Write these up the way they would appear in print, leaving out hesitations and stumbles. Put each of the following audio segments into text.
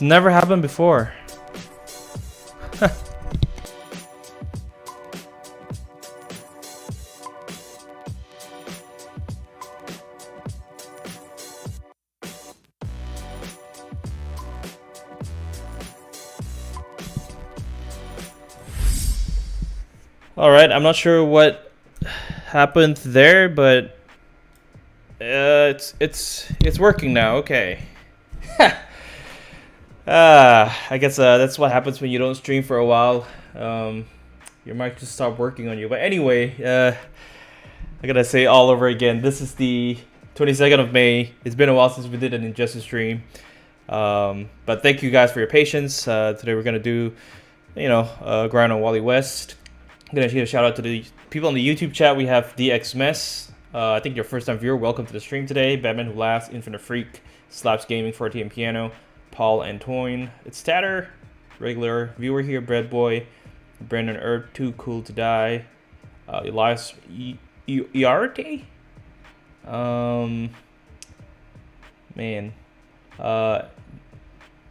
It's never happened before. All right, I'm not sure what happened there, but it's working now. Okay. I guess that's what happens when you don't stream for a while. Your mic just stopped working on you. But anyway, I gotta say all over again. This is the 22nd of May. It's been a while since we did an Injustice stream. But thank you guys for your patience. Today we're gonna do, grind on Wally West. I'm gonna give a shout out to the people on the YouTube chat. We have DX Mess. I think your first time viewer. Welcome to the stream today. Batman Who Laughs, Infinite Freak, Slaps Gaming, 4TM Piano, Paul Antoine. It's Tatter, regular viewer here. Bread Boy, Brandon Earth, Too Cool to Die, Elias Iarte. Man. A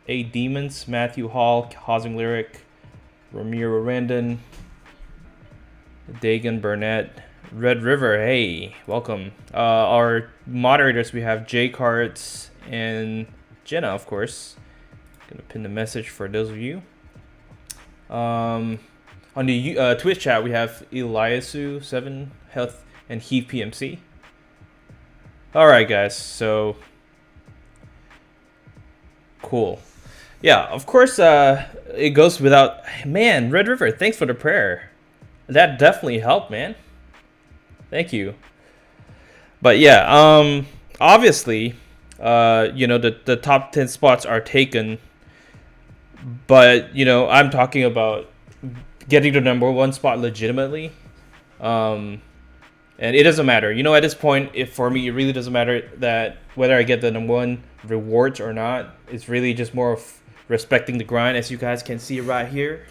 Demons, Matthew Hall, Causing Lyric, Ramiro Randon, Dagan Burnett, Red River, hey, welcome. Our moderators, we have Jay Carts and Jenna, of course. Gonna pin the message for those of you. On the Twitch chat, we have Eliasu7, Health, and Heave PMC. Alright, guys, so cool. Yeah, of course, it goes without... Man, Red River, thanks for the prayer. That definitely helped, man. Thank you. But yeah, obviously, the top 10 spots are taken. But, I'm talking about getting the #1 spot legitimately. And it doesn't matter. At this point, for me, it really doesn't matter that whether I get the #1 rewards or not. It's really just more of respecting the grind, as you guys can see right here.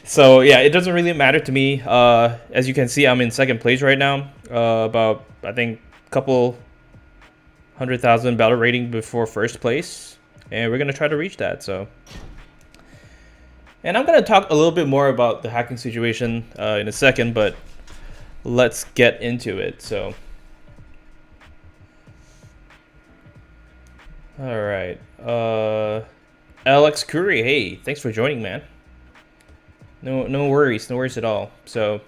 So yeah, it doesn't really matter to me. As you can see, I'm in second place right now. About, I think, a couple 100,000 battle rating before first place, and we're gonna try to reach that. And I'm gonna talk a little bit more about the hacking situation in a second, but let's get into it. So, all right, Alex Curry, hey, thanks for joining, man. No worries at all. So,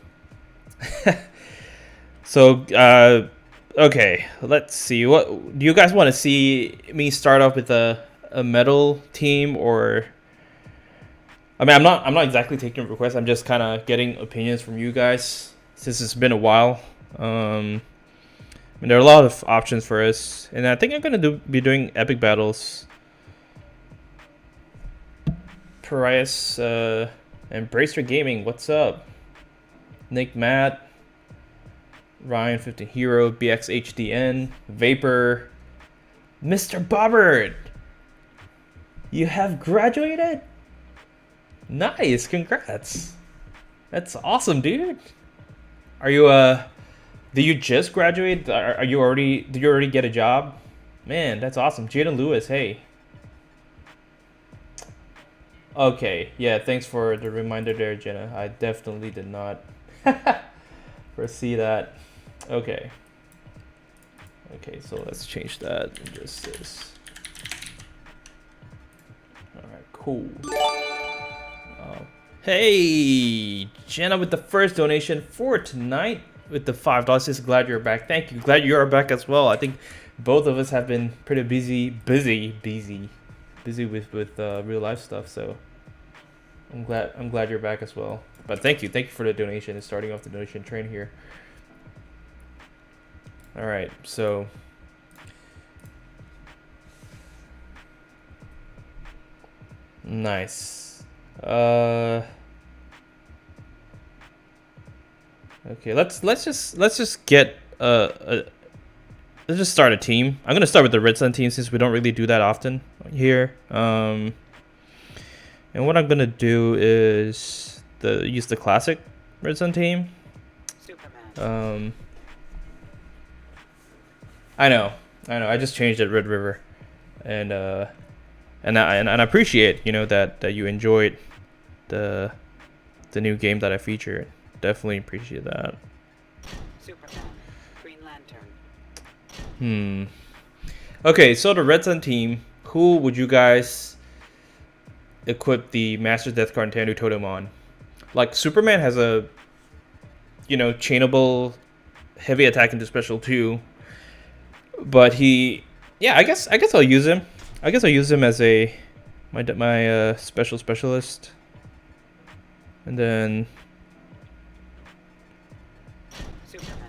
okay, let's see. What do you guys want to see me start off with a metal team, or? I mean, I'm not exactly taking requests. I'm just kind of getting opinions from you guys since it's been a while. I mean, there are a lot of options for us, and I think I'm gonna be doing epic battles. Parias, Embracer Gaming, what's up? Nick Matt, Ryan 15 Hero, BXHDN, Vapor, Mr. Bobbert. You have graduated? Nice, congrats. That's awesome, dude. Are you did you just graduate? Did you already get a job? Man, that's awesome. Jaden Lewis, hey. Okay, yeah, thanks for the reminder there, Jenna. I definitely did not foresee that. Okay, so let's change that and just this. Alright, cool. Hey, Jenna with the first donation for tonight with the $5. Just glad you're back. Thank you. Glad you are back as well. I think both of us have been pretty busy with real life stuff, so I'm glad you're back as well. But thank you for the donation and starting off the donation train here. All right, so nice. Okay, let's just get let's just start a team. I'm gonna start with the Redstone team since we don't really do that often here. And what I'm gonna do is use the classic Redstone team. Superman. I know. I just changed it, Red River, and and I appreciate, you know, that you enjoyed the new game that I featured. Definitely appreciate that. Superman, Green Lantern. Okay, so the Redstone team, who would you guys equip the Master Death Card and Tanu Totem on? Like, Superman has a, you know, chainable heavy attack into special 2, but he, yeah, I guess I'll use him. I guess I'll use him as my special specialist, and then Superman.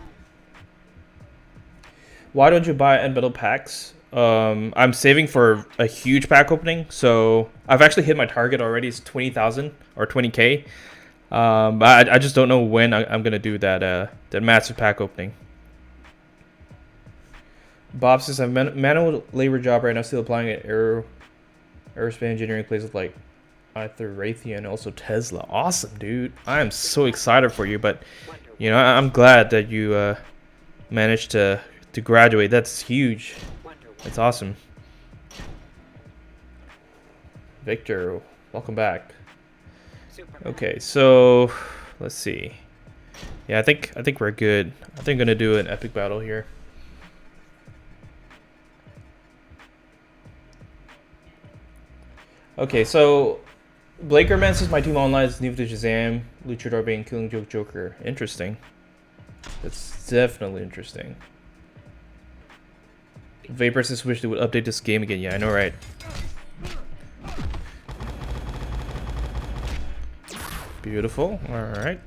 why don't you buy end metal packs? I'm saving for a huge pack opening, so I've actually hit my target already. It's 20,000 or 20k. I just don't know when I'm gonna do that massive pack opening. Bob says I'm manual labor job right now, still applying at aerospace engineering places like Raytheon and also Tesla. Awesome, dude! I am so excited for you, but you know, I'm glad that you managed to graduate. That's huge. That's awesome. Victor, welcome back. Okay, so let's see. Yeah, I think we're good. I think I'm gonna do an epic battle here. Okay, so Blakerman says my team online is new to Shazam, Luchador being Killing Joke Joker. Interesting. That's definitely interesting. Vapor says wish they would update this game again. Yeah, I know, right? Beautiful. All right.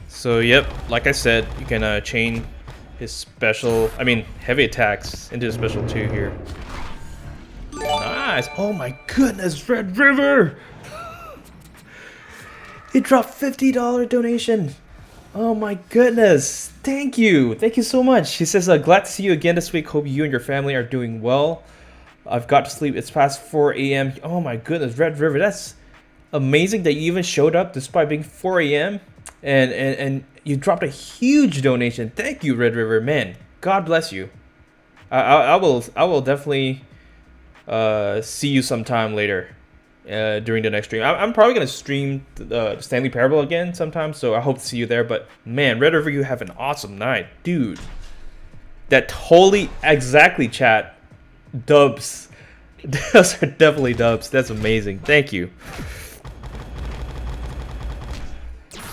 So yep, like I said, you can chain his special, I mean heavy attacks into the special 2 here. Nice. Oh my goodness, Red River. He dropped $50 donation. Oh my goodness. Thank you so much. He says glad to see you again this week. Hope you and your family are doing well. I've got to sleep. It's past 4 a.m. Oh my goodness, Red River. That's amazing that you even showed up despite being 4 a.m. and you dropped a huge donation. Thank you, Red River. Man, God bless you. I will definitely see you sometime later during the next stream. I'm probably gonna stream the Stanley Parable again sometime, so I hope to see you there. But man, Red River, you have an awesome night, dude. That totally exactly chat. Dubs. Those are definitely dubs. That's amazing. Thank you.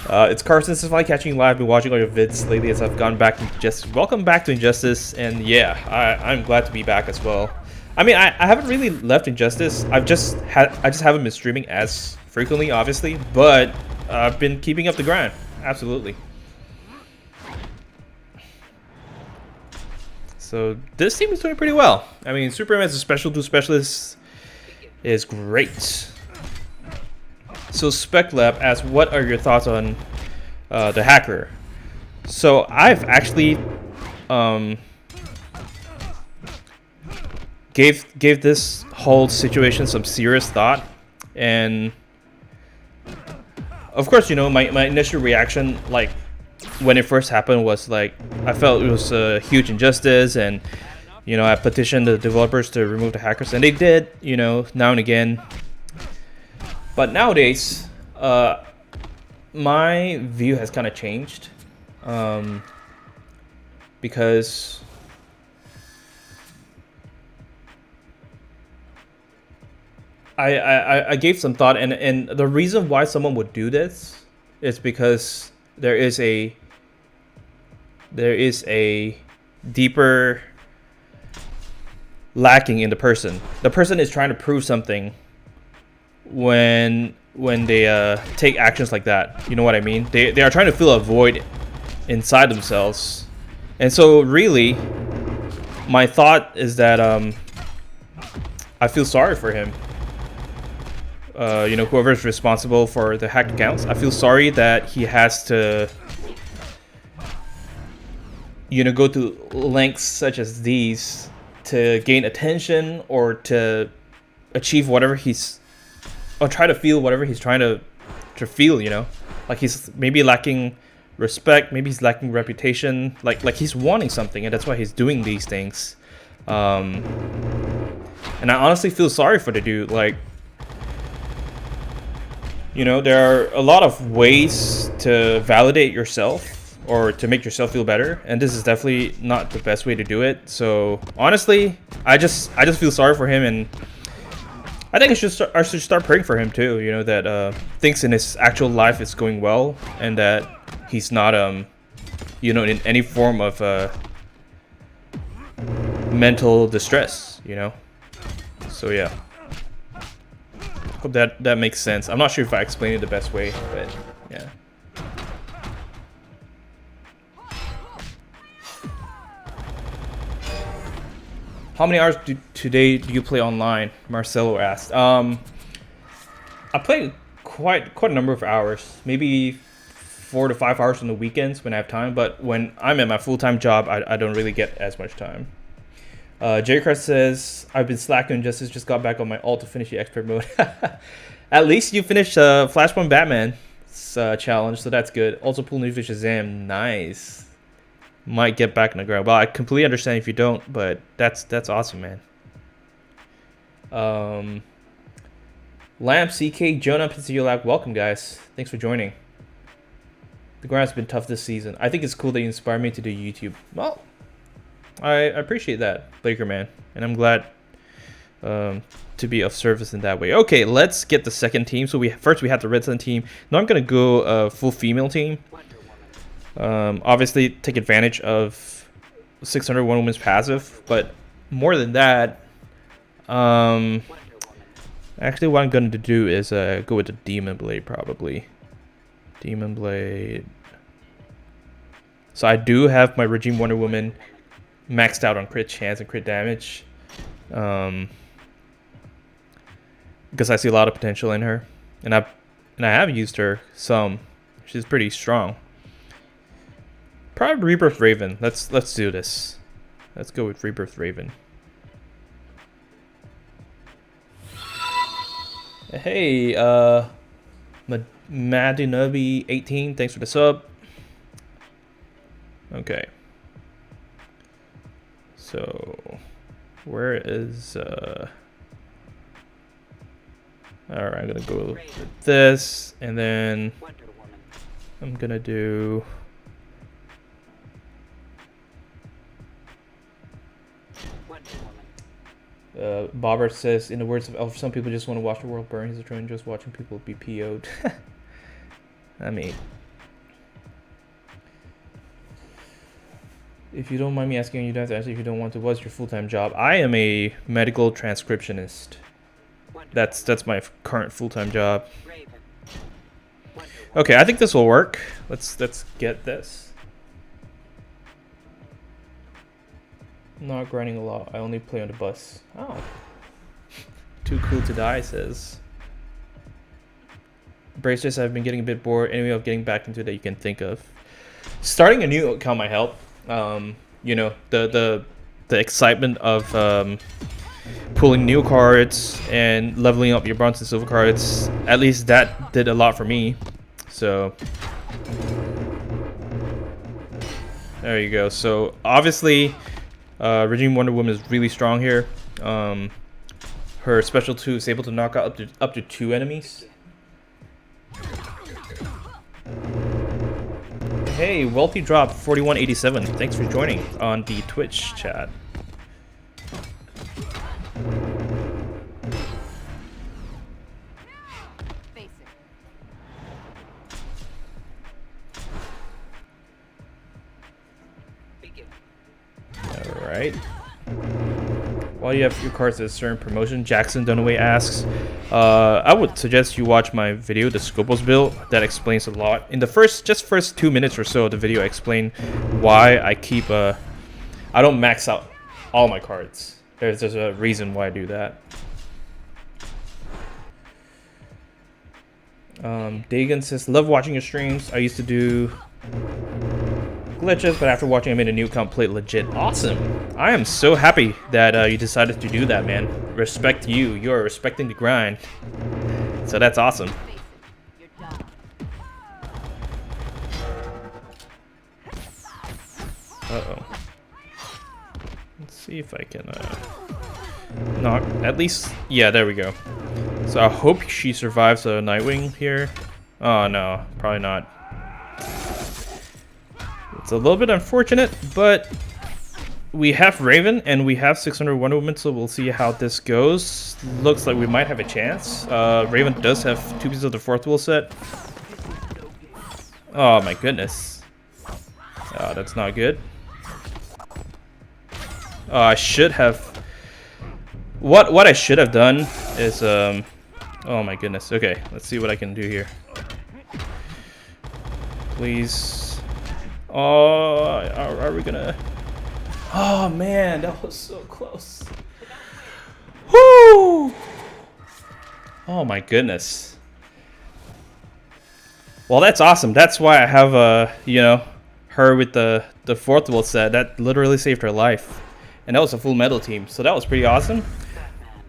It's Carson. This is finally catching you live. I've been watching all your vids lately as I've gone back to Injustice. Welcome back to Injustice, and yeah, I'm glad to be back as well. I mean, I haven't really left Injustice. I just haven't been streaming as frequently, obviously, but I've been keeping up the grind. Absolutely. So this team is doing pretty well. I mean, Superman's a special 2 specialist is great. So Spec Lab asks, what are your thoughts on the hacker? So I've actually gave this whole situation some serious thought, and of course, you know, my initial reaction, like when it first happened, was like I felt it was a huge injustice, and you know, I petitioned the developers to remove the hackers, and they did, you know, now and again. But nowadays, my view has kind of changed, because I gave some thought, and the reason why someone would do this is because there is a deeper lacking in the person. The person is trying to prove something when they take actions like that. You know what I mean? They are trying to fill a void inside themselves. And so really, my thought is that I feel sorry for him. You know, whoever is responsible for the hacked accounts, I feel sorry that he has to, you know, go to lengths such as these to gain attention, or to achieve whatever he's, or try to feel whatever he's trying to feel, you know? Like he's maybe lacking respect, maybe he's lacking reputation, like he's wanting something, and that's why he's doing these things. And I honestly feel sorry for the dude. Like, you know, there are a lot of ways to validate yourself or to make yourself feel better, and this is definitely not the best way to do it. So honestly, I just feel sorry for him, and I think I should start praying for him too. You know, that things in his actual life is going well, and that he's not you know, in any form of mental distress. You know, so yeah. Hope that makes sense. I'm not sure if I explained it the best way, but yeah. How many hours today do you play online? Marcelo asked. I play quite a number of hours, maybe 4 to 5 hours on the weekends when I have time. But when I'm at my full-time job, I don't really get as much time. J. Crest says, I've been slacking. Justice just got back on my alt to finish the expert mode. At least you finished Flashpoint Batman challenge, so that's good. Also, pull new fish Shazam. Nice. Might get back in the ground. Well, I completely understand if you don't, but that's awesome, man. Lamp, CK, Jonah, Pizzolac, welcome, guys. Thanks for joining. The grind's been tough this season. I think it's cool that you inspired me to do YouTube. Well, I appreciate that, Baker man, and I'm glad to be of service in that way. Okay, let's get the second team. So first we have the Redstone team. Now I'm gonna go full female team. Obviously take advantage of 600 Wonder Woman's passive, but more than that, actually what I'm going to do is go with the Demon Blade probably. Demon Blade. So I do have my Regime Wonder Woman maxed out on crit chance and crit damage, because I see a lot of potential in her, and I have used her some. She's pretty strong. Probably Rebirth Raven. Let's do this. Let's go with Rebirth Raven. Hey, Madinobi 18, thanks for the sub. Okay. So, where is Alright, I'm gonna go with this, and then I'm gonna do Bobber says, in the words of Elf, some people just want to watch the world burn. He's a train just watching people be PO'd. I mean, if you don't mind me asking, you don't have to answer if you don't want to. What's your full-time job? I am a medical transcriptionist. That's my current full-time job. Okay, I think this will work. Let's get this. Not grinding a lot. I only play on the bus. Oh. Too cool to die, says. Braces, I've been getting a bit bored. Any way of getting back into it that you can think of? Starting a new account might help. You know, the excitement of pulling new cards and leveling up your bronze and silver cards. At least that did a lot for me. So there you go. So obviously Regime Wonder Woman is really strong here. Her special 2 is able to knock out up to 2 enemies. Hey, Wealthy Drop 4187. Thanks for joining on the Twitch chat. Alright. While you have your cards at a certain promotion, Jackson Dunaway asks, I would suggest you watch my video, the Scopos build. That explains a lot. In the first 2 minutes or so of the video, I explain why I keep I don't max out all my cards. There's a reason why I do that. Dagan says, love watching your streams. I used to do glitches, but after watching I made a new account, play legit. Awesome. I am so happy that you decided to do that, man. Respect you. You are respecting the grind. So that's awesome. Uh-oh. Let's see if I can knock at least. Yeah, there we go. So I hope she survives a Nightwing here. Oh no, probably not. It's a little bit unfortunate, but we have Raven and we have 600 Wonder Woman, so we'll see how this goes. Looks like we might have a chance. Raven does have 2 pieces of the 4th wheel set. Oh my goodness. Oh, that's not good. I should have... What I should have done is... Oh my goodness. Okay, let's see what I can do here. Please. Oh, are we gonna... Oh man, that was so close. Woo! Oh my goodness. Well, that's awesome. That's why I have you know, her with the 4th wheel set. That literally saved her life. And that was a full metal team. So that was pretty awesome.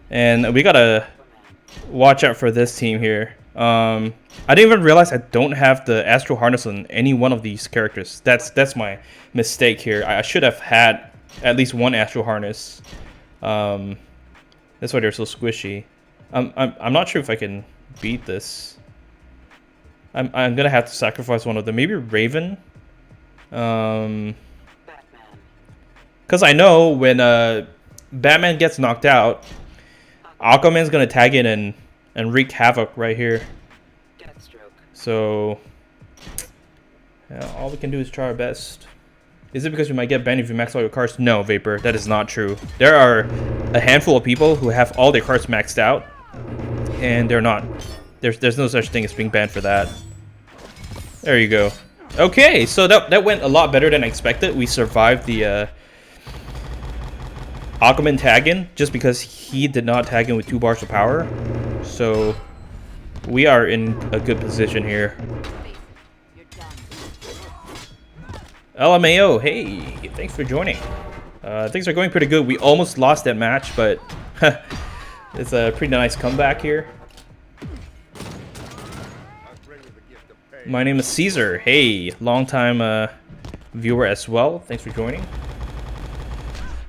And we gotta watch out for this team here. I didn't even realize I don't have the Astral Harness on any one of these characters. That's my mistake here. I should have had at least one Astral Harness. That's why they're so squishy. I'm not sure if I can beat this. I'm gonna have to sacrifice one of them. Maybe Raven. Because I know when Batman gets knocked out, Aquaman's gonna tag in and wreak havoc right here. So yeah, all we can do is try our best. Is it because you might get banned if you max all your cards? No, Vapor, that is not true. There are a handful of people who have all their cards maxed out, and they're not. There's no such thing as being banned for that. There you go. Okay, so that went a lot better than I expected. We survived the Aquaman tag-in just because he did not tag in with 2 bars of power. So we are in a good position here. LMAO, hey, thanks for joining. Things are going pretty good. We almost lost that match, but it's a pretty nice comeback here. My name is Caesar. Hey, long-time viewer as well. Thanks for joining.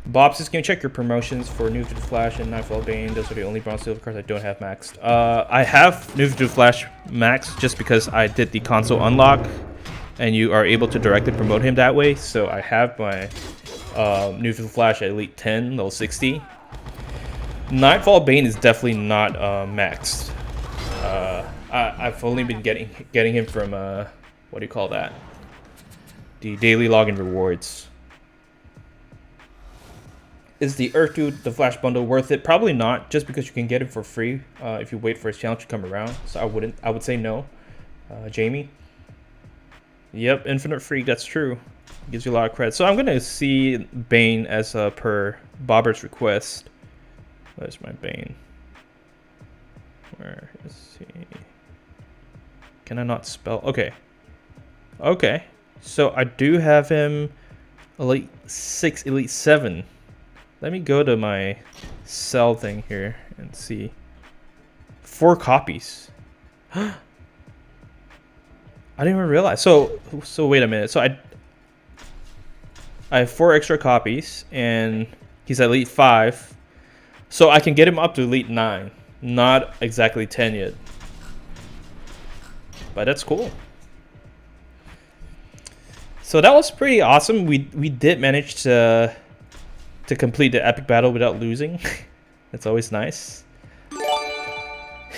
Bob says, can you check your promotions for New 52 Flash and Nightfall Bane? Those are the only bronze silver cards I don't have maxed. I have New 52 Flash maxed just because I did the console unlock, and you are able to directly promote him that way. So I have my New 52 Flash at Elite 10, level 60. Nightfall Bane is definitely not maxed. I've only been getting him from what do you call that? The daily login rewards. Is the Earth Dude, the Flash bundle, worth it? Probably not, just because you can get it for free if you wait for his challenge to come around. So I would say no. Jamie. Yep, Infinite Freak, that's true. Gives you a lot of credit. So I'm gonna see Bane as per Bobber's request. Where's my Bane? Where is he? Can I not spell? Okay. Okay. So I do have him Elite 6, Elite 7. Let me go to my sell thing here and see. 4 copies. I didn't even realize. So wait a minute. So I have 4 extra copies and he's at Elite 5. So I can get him up to Elite 9. Not exactly 10 yet. But that's cool. So that was pretty awesome. We did manage to complete the epic battle without losing. That's always nice.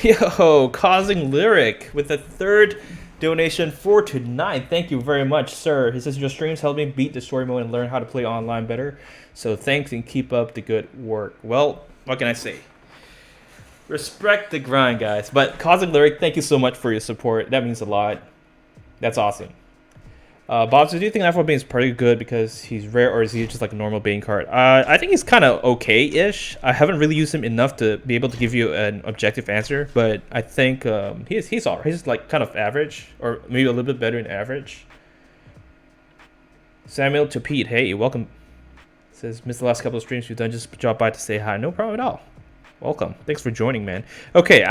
Yo, Causing Lyric with the 3rd donation for tonight. Thank you very much, sir. He says your streams helped me beat the story mode and learn how to play online better. So thanks and keep up the good work. Well, what can I say? Respect the grind, guys. But Causing Lyric, thank you so much for your support. That means a lot. That's awesome. Bob says, do you think Nightfall Bane is pretty good because he's rare, or is he just like a normal Bane card? I think he's kind of okay-ish. I haven't really used him enough to be able to give you an objective answer, but I think he's alright. He's like kind of average, or maybe a little bit better than average. Samuel to Pete, hey, welcome. Says, missed the last couple of streams you've done. Just drop by to say hi. No problem at all. Welcome. Thanks for joining, man. Okay,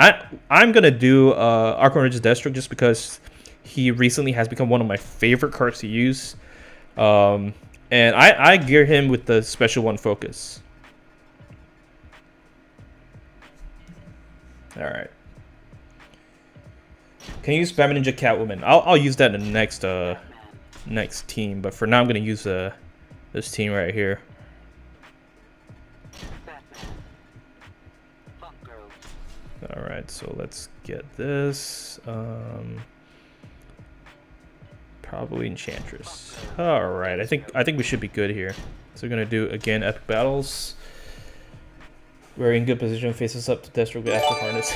I'm gonna do Arkham Ridge's Deathstroke just because he recently has become one of my favorite cards to use. And I gear him with the special 1 focus. All right. Can you use Batman Ninja Catwoman? I'll use that in the next team, but for now I'm gonna use this team right here. All right, so let's get this. Probably Enchantress. All right, I think we should be good here. So we're gonna do again epic battles. We're in good position, faces up to Deathstroke with Astral Harness.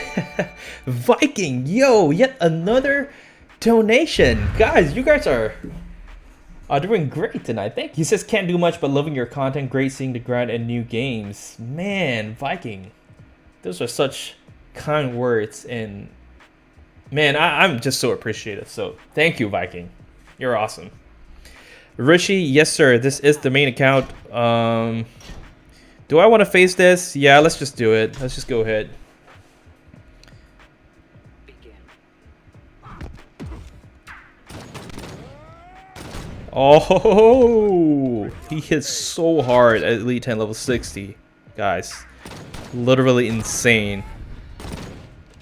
Viking, yo, yet another donation. Guys, you guys are doing great tonight. Thank you. He says, can't do much but loving your content. Great seeing the grind and new games. Man, Viking, those are such kind words. And man, I'm just so appreciative. So thank you, Viking. You're awesome. Rishi, yes, sir. This is the main account. Do I want to face this? Yeah, let's just do it. Let's just go ahead. Oh, he hits so hard at Elite 10 level 60. Guys, literally insane.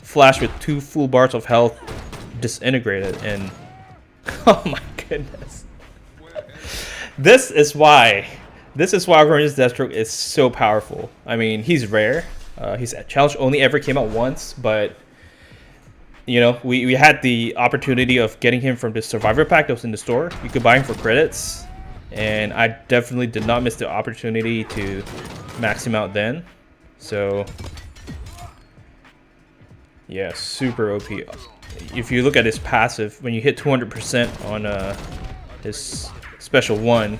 Flash with 2 full bars of health disintegrated, and oh my goodness. This is why Ocarina's Deathstroke is so powerful. I mean, he's rare. His challenge only ever came out once, but you know, we had the opportunity of getting him from the Survivor pack that was in the store. You could buy him for credits, and I definitely did not miss the opportunity to max him out then. So yeah, super OP. If you look at his passive, when you hit 200% on his special 1,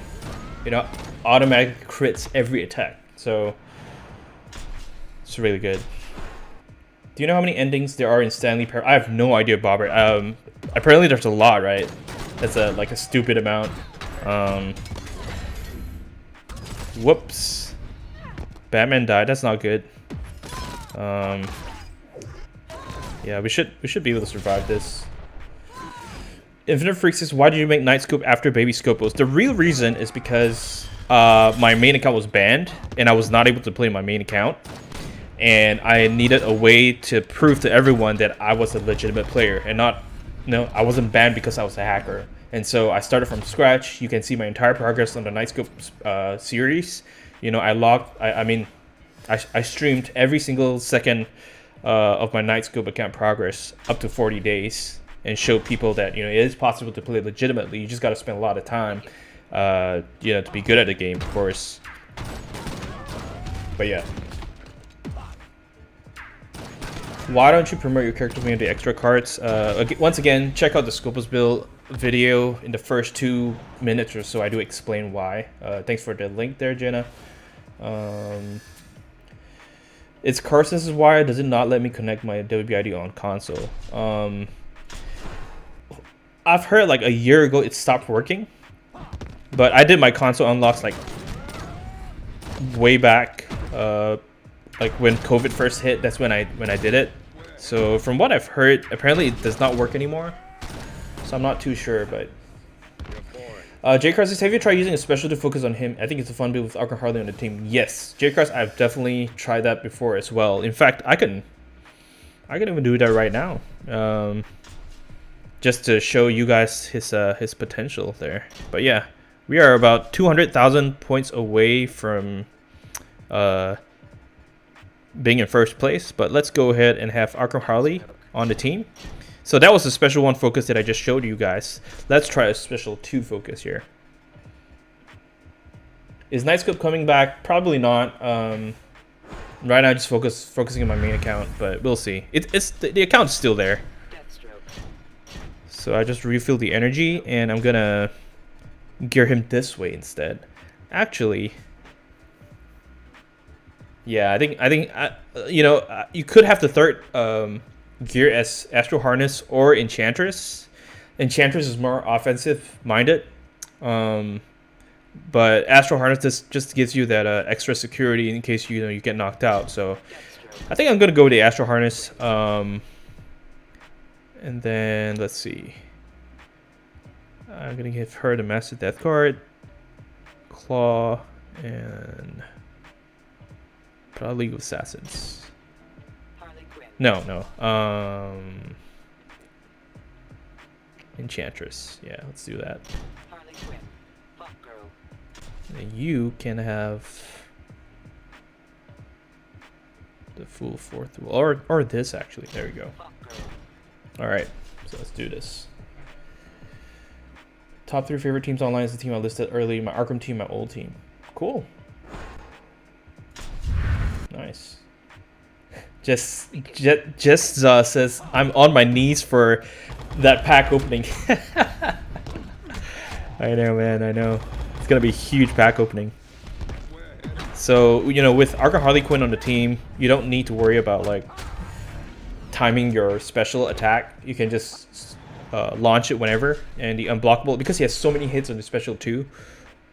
you know, automatically crits every attack. So it's really good. Do you know how many endings there are in Stanley Parable? I have no idea, Bobber. Apparently there's a lot, right? That's like a stupid amount. Whoops. Batman died. That's not good. Yeah, we should be able to survive this. Infinite Freak says, why did you make Night Scope after Baby Scopos? The real reason is because my main account was banned, and I was not able to play my main account. And I needed a way to prove to everyone that I was a legitimate player, and not, no, I wasn't banned because I was a hacker. And so I started from scratch. You can see my entire progress on the Night Scope series. You know, I streamed every single second of my Night Scope account progress up to 40 days. And show people that, you know, it is possible to play legitimately. You just got to spend a lot of time, you know, to be good at the game, of course. But yeah. Why don't you promote your character with the extra cards? Once again, check out the Scopus build video in the first 2 minutes or so. I do explain why. Thanks for the link there, Jenna. It's Carson's wire. Does it not let me connect my WBID on console? I've heard like a year ago it stopped working, but I did my console unlocks like way back, like when COVID first hit. That's when I did it. So from what I've heard, apparently it does not work anymore. So I'm not too sure, but J Cross says, have you tried using a special to focus on him? I think it's a fun build with Arkham Harley on the team. Yes, J Cross, I've definitely tried that before as well. In fact, I can even do that right now. Just to show you guys his potential there. But yeah, we are about 200,000 points away from being in first place. But let's go ahead and have Arkham Harley on the team. So that was the special 1 focus that I just showed you guys. Let's try a special 2 focus here. Is Nightscope coming back? Probably not. Right now, just focusing on my main account, but we'll see. The account's still there. So I just refill the energy, and I'm gonna gear him this way instead. Actually, yeah, I think you know, you could have the third gear as Astral Harness or Enchantress. Enchantress is more offensive minded, but Astral Harness just gives you that extra security in case you get knocked out. So I think I'm gonna go with the Astral Harness. And then, let's see. I'm going to give her the Master Death card. Claw, and probably League of Assassins. Harley Quinn. No. Enchantress. Yeah, let's do that. Harley Quinn. Pop Girl. And you can have the full fourth wall, or this actually. There we go. Pop Girl. All right, so let's do this. Top 3 favorite teams online is the team I listed early. My Arkham team, my old team. Cool. Nice. Just says I'm on my knees for that pack opening. I know, man. I know. It's gonna be a huge pack opening. So with Arkham Harley Quinn on the team, you don't need to worry about like timing your special attack. You can just launch it whenever, and the unblockable, because he has so many hits on the special 2,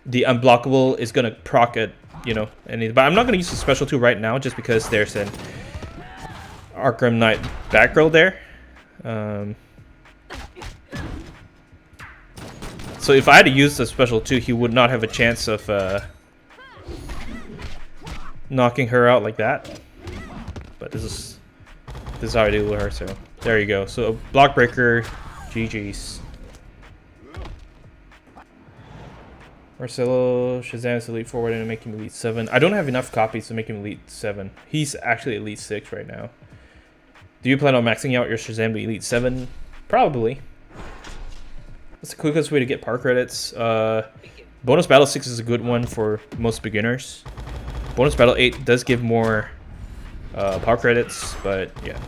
the unblockable is gonna proc it, but I'm not gonna use the special 2 right now just because there's an Arkham Knight Batgirl there. So if I had to use the special 2, he would not have a chance of knocking her out like that. But this is how I deal with her, so there you go. So block breaker, GG's. Marcelo, Shazam's Elite 4, why didn't I make him Elite 7? I don't have enough copies to make him Elite 7. He's actually Elite 6 right now. Do you plan on maxing out your Shazam to Elite 7? Probably. That's the quickest way to get park credits. Bonus Battle 6 is a good one for most beginners. Bonus Battle 8 does give more park credits, but yeah.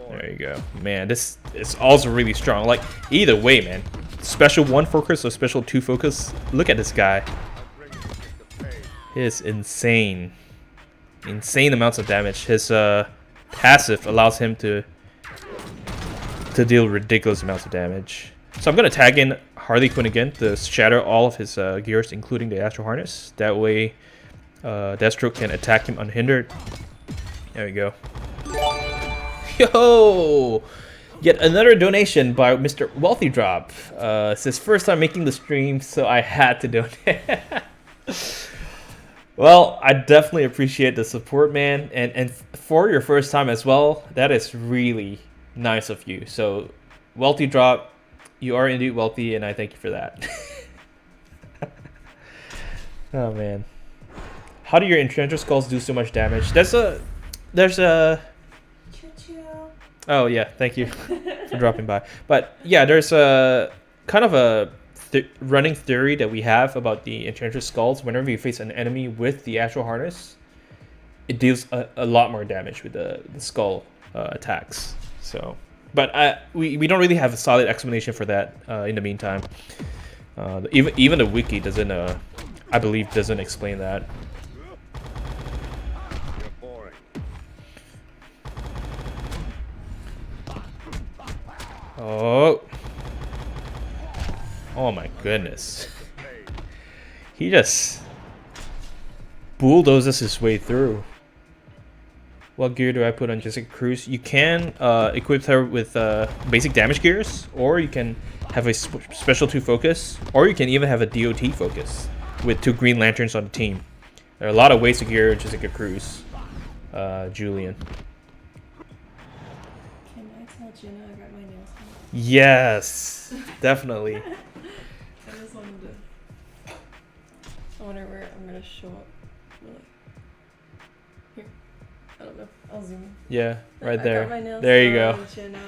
There you go. Man, this is also really strong. Like, either way, man. Special 1 focus or special 2 focus. Look at this guy. He is insane. Insane amounts of damage. His passive allows him to deal ridiculous amounts of damage. So I'm going to tag in Harley Quinn again to shatter all of his gears, including the Astral Harness. That way, Deathstroke can attack him unhindered. There we go. Yo! Yet another donation by Mr. Wealthy Drop. It's his first time making the stream, so I had to donate. Well, I definitely appreciate the support, man. And for your first time as well, that is really nice of you. So, Wealthy Drop, you are indeed wealthy, and I thank you for that. Oh, man. How do your Enchantress Skulls do so much damage? There's a... Oh, yeah, thank you for dropping by. But, yeah, there's a kind of a running theory that we have about the Enchantress Skulls. Whenever you face an enemy with the Astral Harness, it deals a lot more damage with the skull attacks. So, but we don't really have a solid explanation for that in the meantime. Even the wiki doesn't, I believe, doesn't explain that. Oh my goodness. He just bulldozes his way through. What gear do I put on Jessica Cruz? You can equip her with basic damage gears, or you can have a special 2 focus, or you can even have a DOT focus with 2 Green Lanterns on the team. There are a lot of ways to gear Jessica Cruz, Julian. Can I tell Jenna I got my nails done? Yes, definitely. I just wanted to. I wonder where I'm gonna show up. Really. Here. I don't know. I'll zoom in. Yeah, right I there. got my nails There you done, go. Jenna.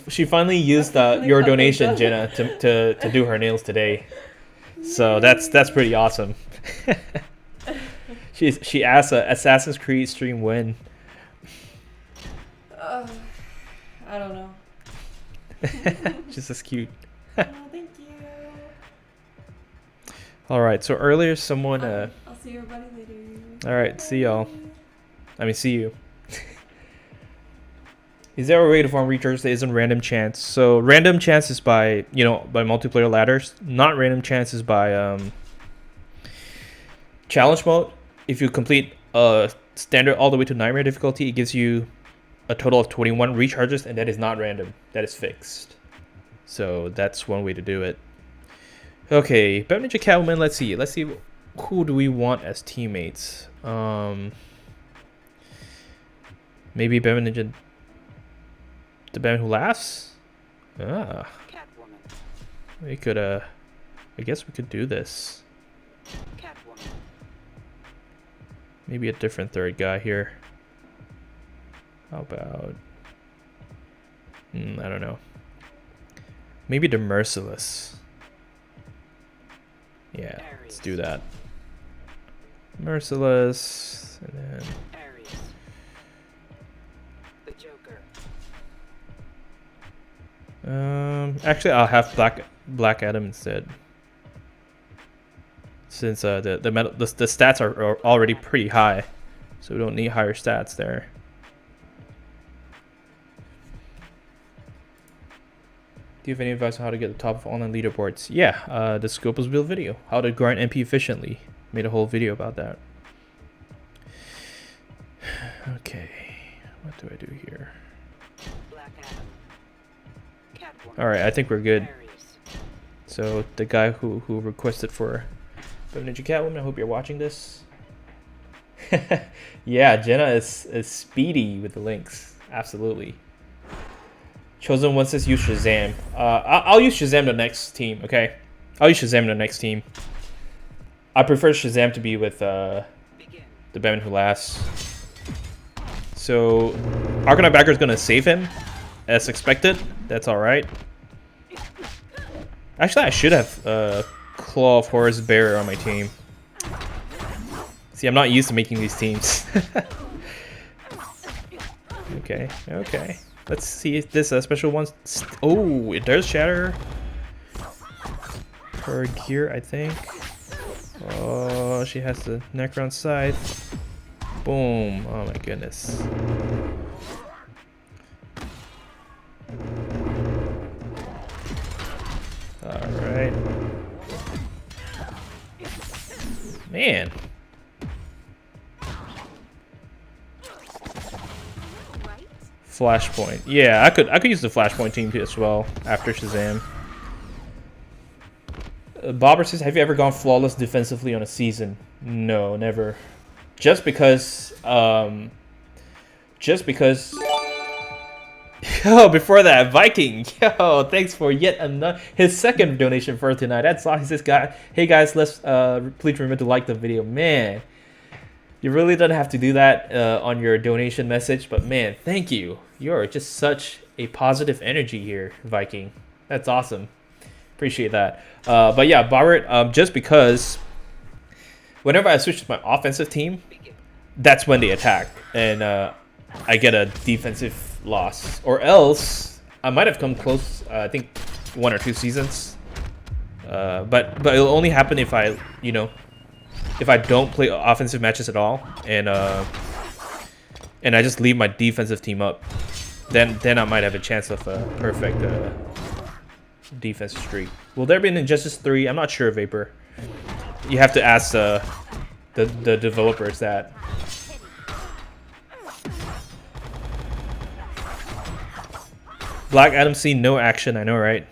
She finally used your donation, Jenna, to do her nails today. So that's pretty awesome. She asked Assassin's Creed stream when. I don't know. Just as cute. Oh, thank you. All right. So earlier, someone. I'll see everybody later. All right. See y'all. I mean, see you. Is there a way to farm recharge that isn't random chance? So random chance is by by multiplayer ladders. Not random chance is by challenge mode. If you complete standard all the way to nightmare difficulty, it gives you a total of 21 recharges, and that is not random. That is fixed. So that's one way to do it. Okay, Batman Ninja Catwoman. Let's see. Let's see. Who do we want as teammates? Maybe Batman Ninja. The Batman who laughs. Ah. Catwoman. We could. I guess we could do this. Catwoman. Maybe a different third guy here. How about? I don't know. Maybe the Merciless. Yeah, let's do that. Merciless, and then Aries. The Joker. actually I'll have Black Adam instead. Since the stats are already pretty high, so we don't need higher stats there. Do you have any advice on how to get the top of online leaderboards? Yeah, the Scopus build video. How to grind MP efficiently. Made a whole video about that. Okay, what do I do here? Black Adam. Catwoman. All right, I think we're good. Aries. So the guy who requested for Batman Ninja Catwoman, I hope you're watching this. Yeah, Jenna is speedy with the links. Absolutely. Chosen wants us use Shazam. I'll use Shazam the next team, okay? I'll use Shazam the next team. I prefer Shazam to be with the Batman who laughs. So Arkham backer is gonna save him, as expected. That's all right. Actually, I should have Claw of Horus Bearer on my team. See, I'm not used to making these teams. Okay, okay. Let's see if this special one. Oh, it does shatter her gear, I think. Oh, she has the Necron Scythe. Boom. Oh my goodness. Alright. Man. Flashpoint. Yeah, I could use the Flashpoint team too as well after Shazam. Bobber says, have you ever gone flawless defensively on a season? No, never. Just because oh, before that, Viking. Yo, thanks for yet another his second donation for tonight. That's awesome. He says, hey guys, let's please remember to like the video. Man, you really don't have to do that on your donation message, but man, thank you. You're just such a positive energy here, Viking. That's awesome. Appreciate that. But yeah, Barrett, just because whenever I switch to my offensive team, that's when they attack, and I get a defensive loss. Or else, I might have come close, I think 1 or 2 seasons. But it'll only happen if I, if I don't play offensive matches at all, and I just leave my defensive team up, then I might have a chance of a perfect defensive streak. Will there be an Injustice 3? I'm not sure, Vapor. You have to ask the developers that. Black Adam seen no action, I know, right?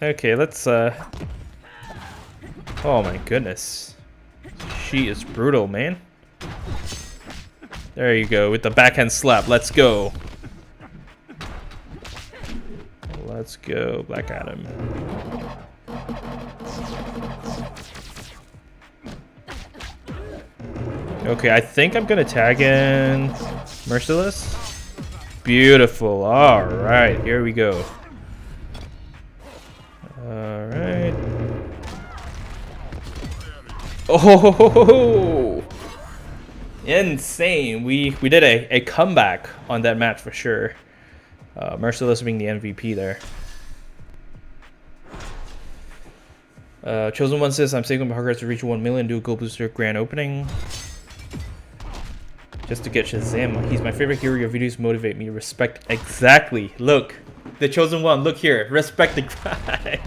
Okay, let's oh my goodness. She is brutal, man. There you go, with the backhand slap. Let's go. Let's go, Black Adam. Okay, I think I'm gonna tag in Merciless. Beautiful. Alright, here we go. Alright. Oh, insane. We did a comeback on that match for sure. Merciless being the MVP there. Chosen One says, I'm saving my progress to reach 1 million, do a gold booster grand opening. Just to get Shazam. He's my favorite hero. Your videos motivate me. Respect. Exactly. Look. The Chosen One. Look here. Respect the grind.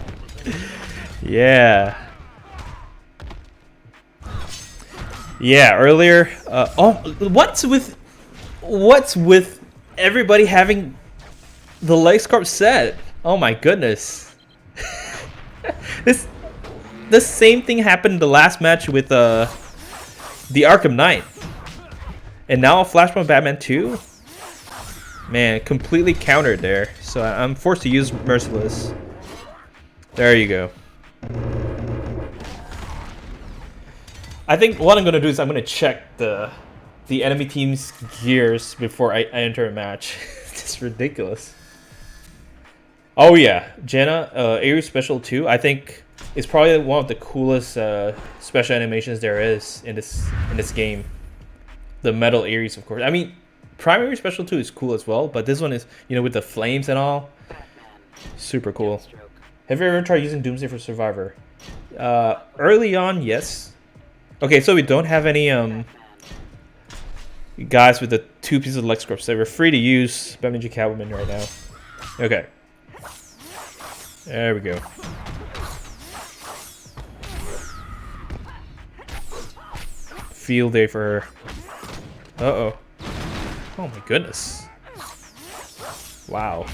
Yeah. Yeah, earlier. Oh, what's with everybody having the Legscorp set. Oh my goodness. This same thing happened in the last match with the Arkham Knight. And now Flashpoint Batman 2. Man, completely countered there. So I'm forced to use Merciless. There you go. I think what I'm gonna do is I'm gonna check the enemy team's gears before I enter a match. It's ridiculous. Oh yeah, Jenna, Ares Special 2. I think it's probably one of the coolest special animations there is in this game. The Metal Ares, of course. I mean, Primary Special 2 is cool as well, but this one is, you know, with the flames and all, super cool. Have you ever tried using Doomsday for Survivor? Early on, yes. Okay, so we don't have any guys with the 2 pieces of Legscorp, so we're free to use Batman Ninja Catwoman right now. Okay. There we go. Field day for her. Uh-oh. Oh my goodness. Wow.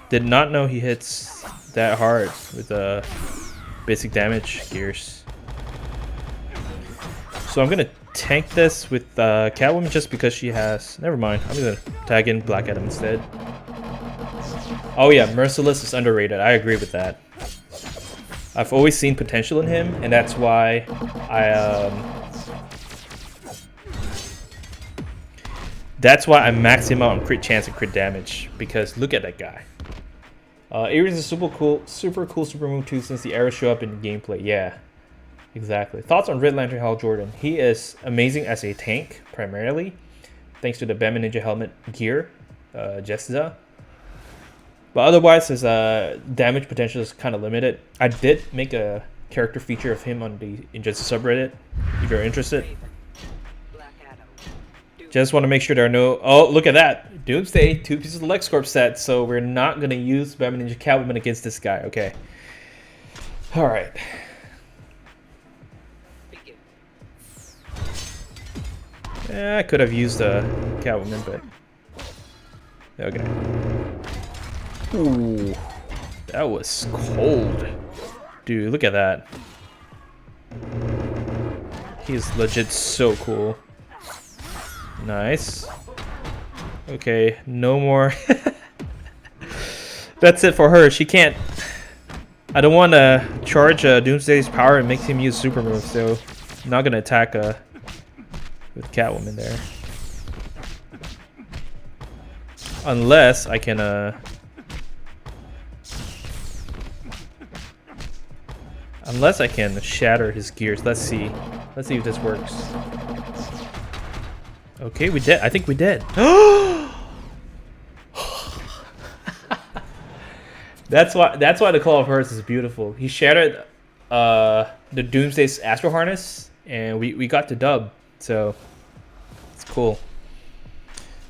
Did not know he hits that hard with basic damage gears. So I'm gonna tank this with Catwoman just because she has... Never mind. I'm gonna tag in Black Adam instead. Oh yeah, Merciless is underrated. I agree with that. I've always seen potential in him, and that's why I max him out on crit chance and crit damage, because look at that guy. Ares is super cool super move too, since the arrows show up in gameplay. Yeah, exactly. Thoughts on Red Lantern Hal Jordan? He is amazing as a tank, primarily, thanks to the Batman Ninja helmet gear, Jessica. But otherwise, his damage potential is kind of limited. I did make a character feature of him on the Injustice subreddit, if you're interested. Just want to make sure there are no... Oh, look at that. Doomsday, 2 pieces of Legscorp set. So we're not going to use Batman Ninja Catwoman against this guy. Okay. Alright. Yeah, I could have used Catwoman, but... Okay. Ooh. That was cold. Dude, look at that. He's legit so cool. Nice. Okay, no more. That's it for her. She can't... I don't want to charge Doomsday's power and make him use super moves, so I'm not going to attack with Catwoman there. Unless I can... Unless I can shatter his gears. Let's see. Let's see if this works. Okay, we did. I think we did. That's why the claw of hers is beautiful. He shattered the Doomsday's Astral Harness, and we got the dub. So it's cool.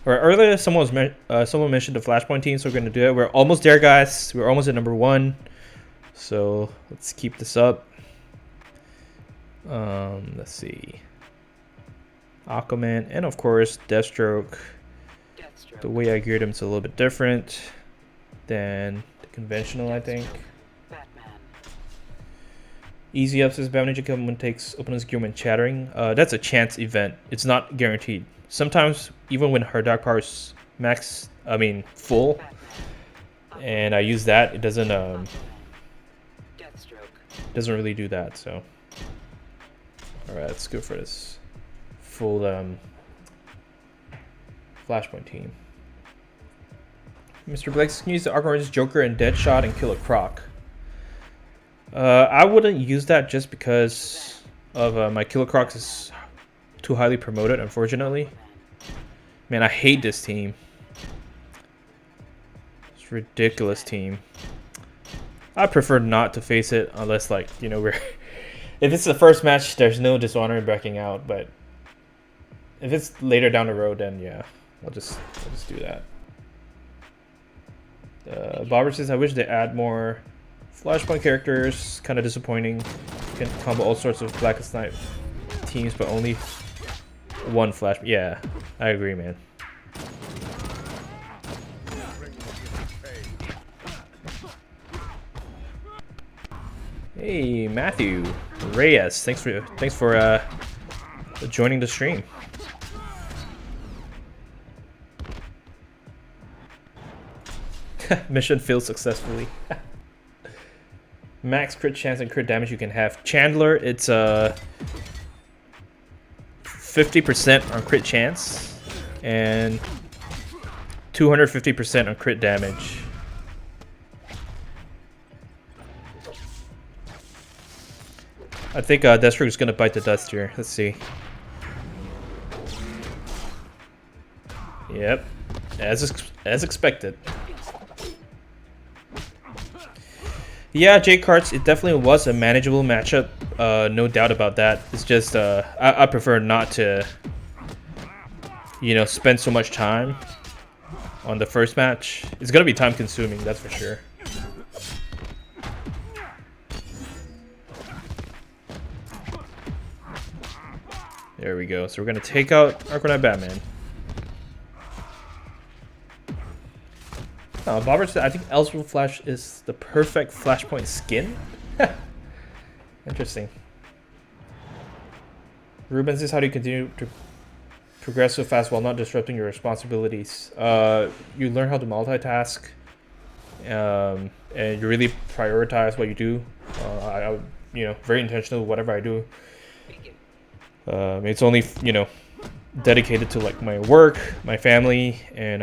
All right, earlier someone mentioned the Flashpoint team, so we're gonna do it. We're almost there, guys. We're almost at number 1. So let's keep this up. Let's see. Aquaman, and of course Deathstroke. The way I geared him is a little bit different than the conventional, I think. Easy up says Batman Ninja Catwoman takes opponent's gear when chattering. That's a chance event. It's not guaranteed. Sometimes even when her dark power is full, and I use that, it doesn't really do that. So all right, let's go for this full Flashpoint team. Mr. Blake can use the Arkham Ranger's Joker and Deadshot and kill a Croc. I wouldn't use that just because of my Killer Croc is too highly promoted, unfortunately. Man, I hate this team. It's a ridiculous team. I prefer not to face it unless, like, you know, we're... If it's the first match, there's no dishonor in backing out, but if it's later down the road, then yeah, I'll just do that. Bobber says, I wish they add more Flashpoint characters. Kind of disappointing. You can combo all sorts of Blackest Night teams, but only one Flash. Yeah, I agree, man. Hey, Matthew Reyes, thanks for joining the stream. Mission failed successfully. Max crit chance and crit damage you can have. Chandler, it's 50% on crit chance and 250% on crit damage. I think Deathstroke is gonna bite the dust here. Let's see. Yep, as expected. Yeah, Jake Karts, it definitely was a manageable matchup. No doubt about that. It's just I prefer not to, you know, spend so much time on the first match. It's gonna be time consuming, that's for sure. There we go. So we're gonna take out Arkham Batman. Bobber said, I think Azrael Flash is the perfect Flashpoint skin. Interesting. Ruben says, how do you continue to progress so fast while not disrupting your responsibilities? You learn how to multitask, and you really prioritize what you do. I you know, very intentional with whatever I do. It's only, you know, dedicated to like my work, my family, and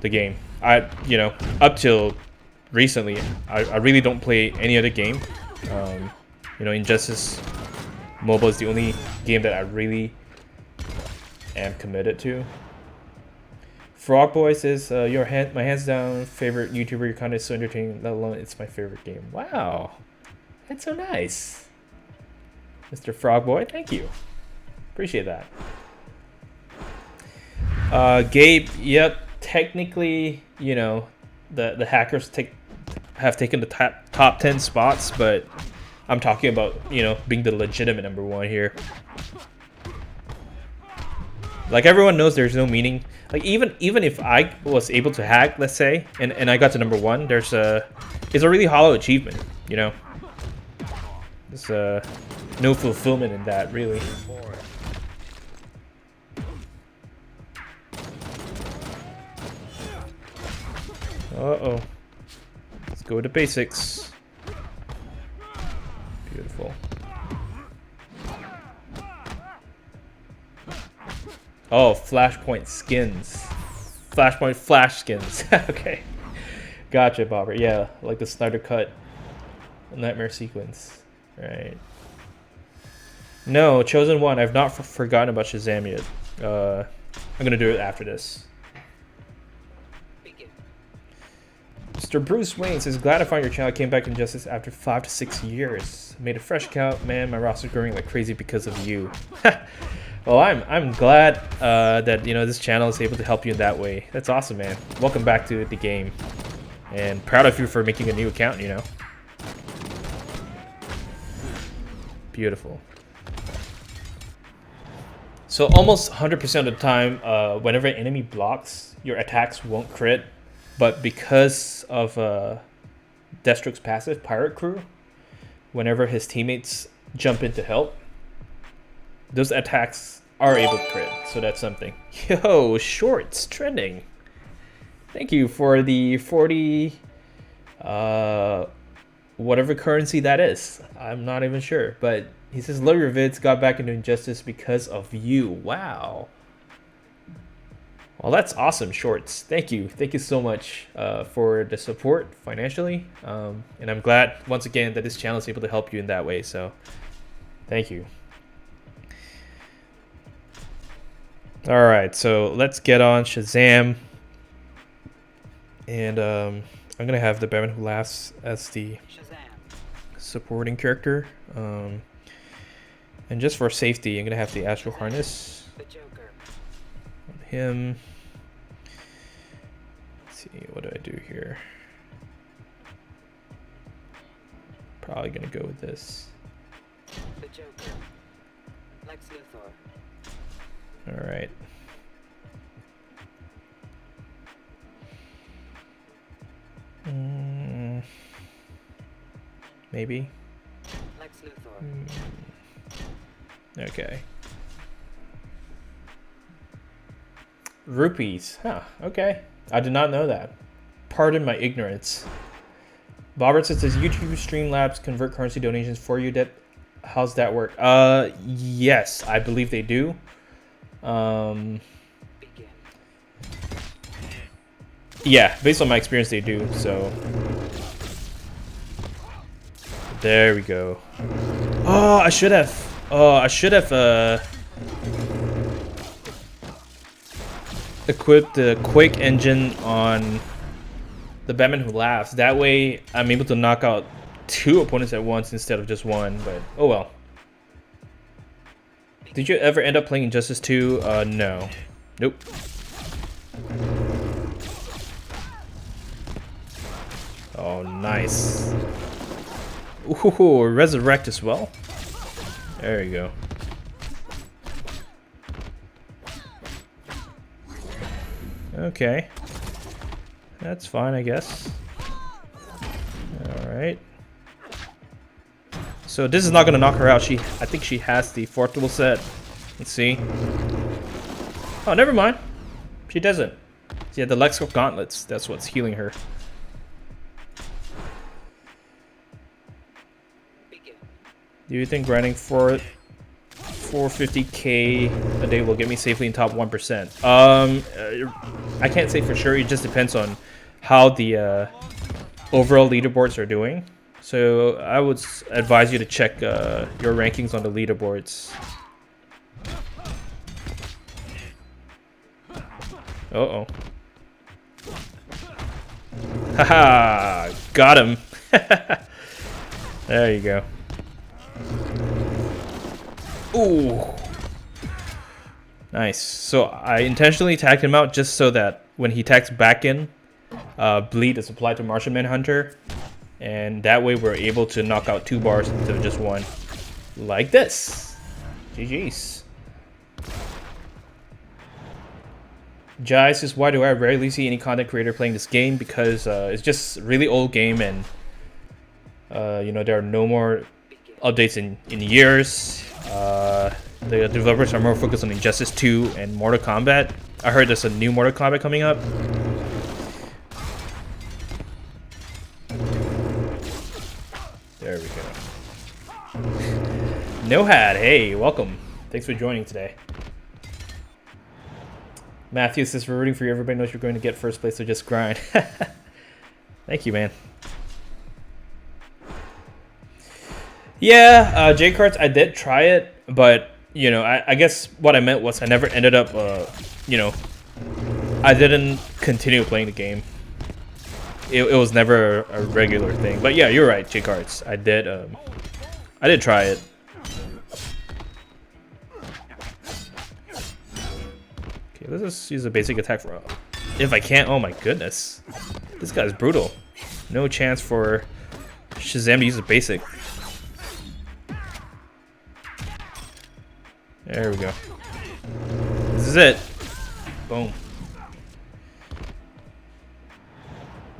the game. You know, up till recently, I really don't play any other game. You know, Injustice Mobile is the only game that I really am committed to. Frog Boy says, my hands down favorite YouTuber. Your content is so entertaining, let alone it's my favorite game. Wow, that's so nice, Mr. Frog Boy. Thank you, appreciate that. Gabe, yep. Technically, you know, the hackers have taken the top 10 spots, but I'm talking about, you know, being the legitimate #1 here. Like, everyone knows there's no meaning. Like, even if I was able to hack, let's say, and I got to #1, it's a really hollow achievement, you know. There's no fulfillment in that, really. Uh-oh. Let's go to basics. Beautiful. Oh, Flashpoint skins. Flashpoint Flash skins. Okay. Gotcha, Bobber. Yeah, like the Snyder Cut Nightmare sequence. Right. No, Chosen One. I've not forgotten about Shazam yet. I'm gonna do it after this. Mr. Bruce Wayne says, glad to find your channel came back to Injustice after 5 to 6 years. Made a fresh account, man. My roster's growing like crazy because of you. Well, I'm glad that, you know, this channel is able to help you in that way. That's awesome, man. Welcome back to the game, and proud of you for making a new account. You know, beautiful. So almost 100% of the time, whenever an enemy blocks, your attacks won't crit. But because of Deathstroke's passive, Pirate Crew, whenever his teammates jump in to help, those attacks are able to crit. So that's something. Yo, Shorts trending. Thank you for the 40, whatever currency that is. I'm not even sure. But he says, love your vids, got back into Injustice because of you. Wow. Well, that's awesome, Shorts. Thank you so much for the support financially, and I'm glad once again that this channel is able to help you in that way. So, thank you. All right, so let's get on Shazam, and I'm gonna have the Batman Who Laughs as the supporting character, and just for safety, I'm gonna have the Astral Harness. Him. Let's see, what do I do here? Probably gonna go with this. The Joker. Lex Luthor. All right. Maybe. Okay. Rupees. Huh. Okay. I did not know that. Pardon my ignorance. Bobbert says, does YouTube Streamlabs convert currency donations for you? How's that work? Yes, I believe they do. Yeah, based on my experience, they do. So there we go. Oh, I should have. Equipped the Quake engine on the Batman Who Laughs. That way, I'm able to knock out 2 opponents at once instead of just 1. But oh well. Did you ever end up playing Injustice 2? No. Nope. Oh, nice. Ooh, resurrect as well. There you go. Okay. That's fine, I guess. Alright. So this is not gonna knock her out. I think she has the 4th dual set. Let's see. Oh, never mind. She doesn't. She had the Lexco gauntlets. That's what's healing her. Do you think grinding for 450k a day will get me safely in top 1%? I can't say for sure. It just depends on how the overall leaderboards are doing. So I would advise you to check your rankings on the leaderboards. Uh-oh. Haha! Got him! There you go. Ooh! Nice. So I intentionally tagged him out just so that when he tags back in, bleed is applied to Martian Manhunter. And that way we're able to knock out 2 bars instead of just 1. Like this. GG's. Jai says, why do I rarely see any content creator playing this game? Because it's just a really old game and you know, there are no more updates in years. The developers are more focused on Injustice 2 and Mortal Kombat. I heard there's a new Mortal Kombat coming up. There we go. No Hat, hey, welcome. Thanks for joining today. Matthew says, we're rooting for you. Everybody knows you're going to get first place, so just grind. Thank you, man. Yeah, J-Carts, I did try it, but, you know, I guess what I meant was I never ended up, you know, I didn't continue playing the game. It was never a regular thing. But yeah, you're right, J-Carts. I did try it. Okay, let's just use a basic attack for... if I can't, oh my goodness. This guy's brutal. No chance for Shazam to use a basic. There we go. This is it. Boom.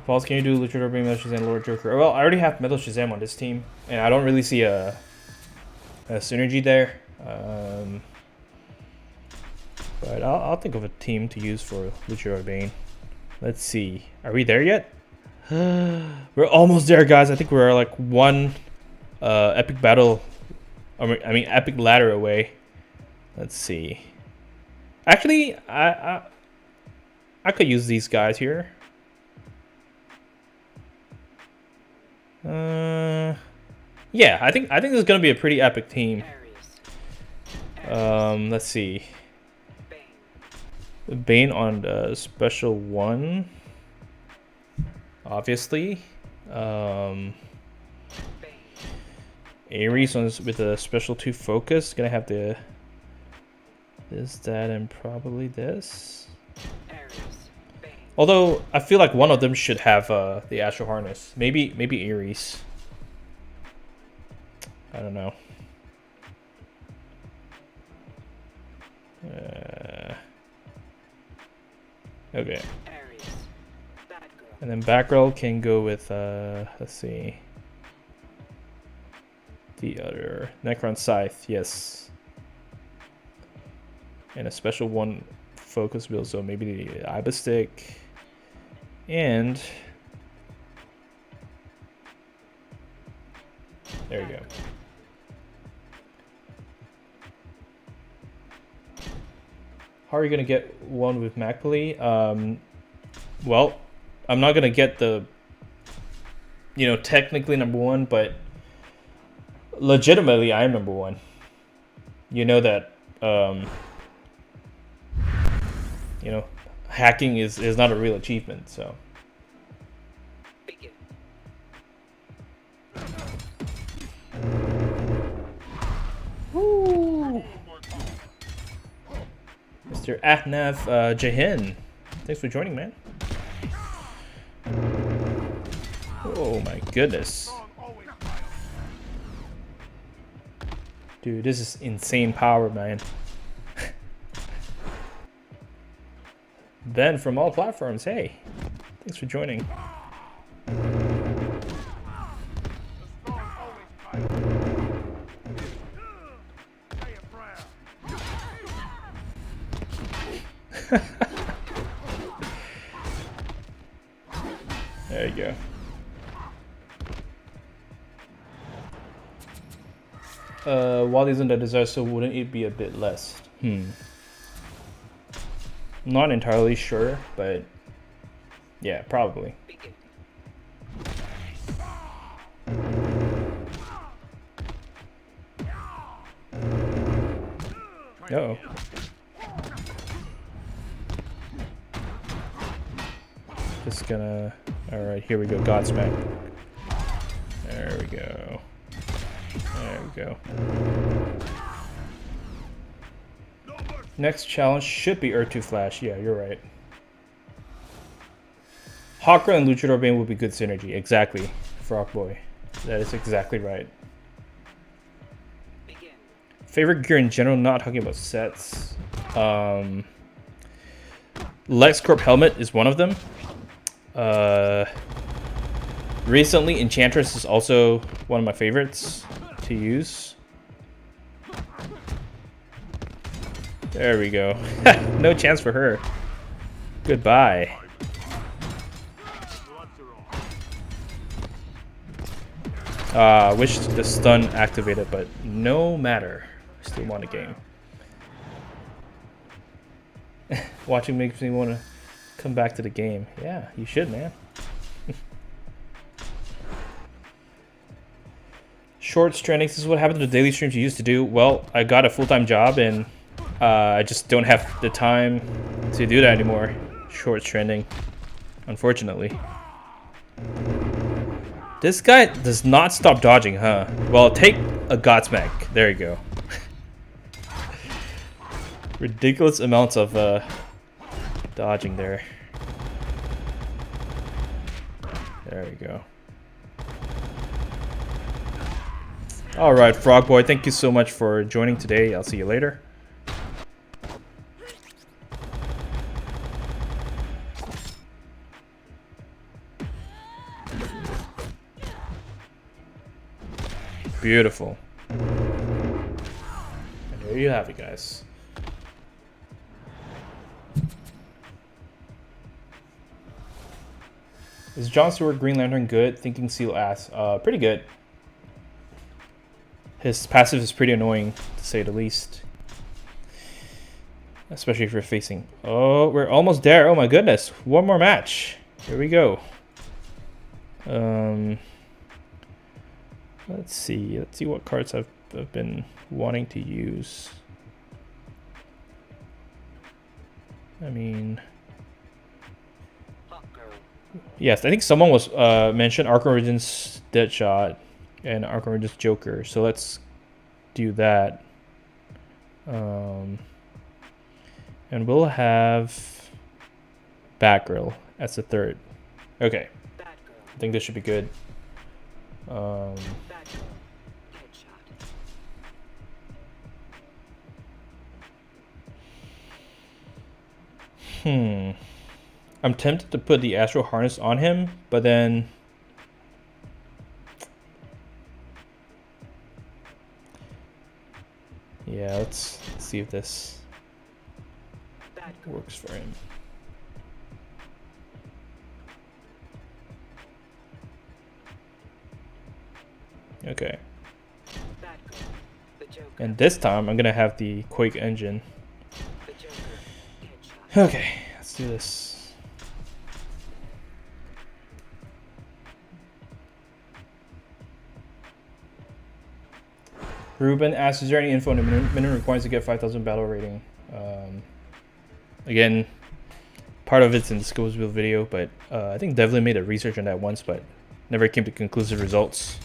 Falls, can you do Luchador, Metal Shazam, Lord Joker? Well, I already have Metal Shazam on this team, and I don't really see a synergy there. But I'll think of a team to use for Luchador Bane. Let's see. Are we there yet? We're almost there, guys. I think we're like 1 epic battle. I mean, epic ladder away. Let's see. Actually, I could use these guys here. Yeah, I think this is gonna be a pretty epic team. Let's see. Bane on the special 1, obviously. Ares with a special 2 focus. Gonna have the this, that, and probably this. Although I feel like one of them should have the Astral Harness. Maybe Ares. I don't know. Okay. And then Batgirl can go with let's see. the other? Necron Scythe, yes. And a special one focus build, so maybe the Ibis stick. And there you go. How are you gonna get one with Magpuli? Well, I'm not gonna get the, you know, technically number one, but legitimately I am number one. You know that, you know, hacking is not a real achievement, so. Begin. Woo! Mr. Atnav Jahin, thanks for joining, man. Oh my goodness. Dude, this is insane power, man. Ben from all platforms, hey. Thanks for joining. There you go. Wally's in the desire, so wouldn't it be a bit less? Not entirely sure, but yeah, probably. Begin. Uh-oh. Just gonna... Alright, here we go. Godsmack. There we go. There we go. Next challenge should be Earth 2 Flash. Yeah, you're right. Hawker and Luchador Bane would be good synergy. Exactly, Frogboy. That is exactly right. Begin. Favorite gear in general, not talking about sets. LexCorp helmet is one of them. Recently, Enchantress is also one of my favorites to use. There we go. No chance for her. Goodbye. Wish the stun activated, but no matter. Still won the game. Watching makes me want to come back to the game. Yeah, you should, man. Short stranding. This is what happened to the daily streams you used to do. Well, I got a full-time job and I just don't have the time to do that anymore. Short stranding, unfortunately. This guy does not stop dodging, huh? Well, take a Godsmack. There you go. Ridiculous amounts of dodging there. There we go. Alright, Frogboy, thank you so much for joining today. I'll see you later. Beautiful. And there you have it, guys. Is John Stewart Green Lantern good? Thinking Seal ass. Pretty good. His passive is pretty annoying, to say the least. Especially if you're facing... Oh, we're almost there. Oh my goodness. One more match. Here we go. Let's see. Let's see what cards I've been wanting to use. I mean... Yes, I think someone was mentioned Arkham Origins Deadshot and Arkham Origins Joker. So let's do that. And we'll have Batgirl as the third. Okay. I think this should be good. I'm tempted to put the Astral Harness on him, but then Let's see if this Bad. works for him. Okay. Bad. The Joker. And this time I'm gonna have the Quake engine. The Joker. Headshot. Okay, let's do this. Ruben asks, is there any info on the minimum requirements to get 5,000 battle rating? Again, part of it's in the skills build video, but I think Devlin made a research on that once, but never came to conclusive results.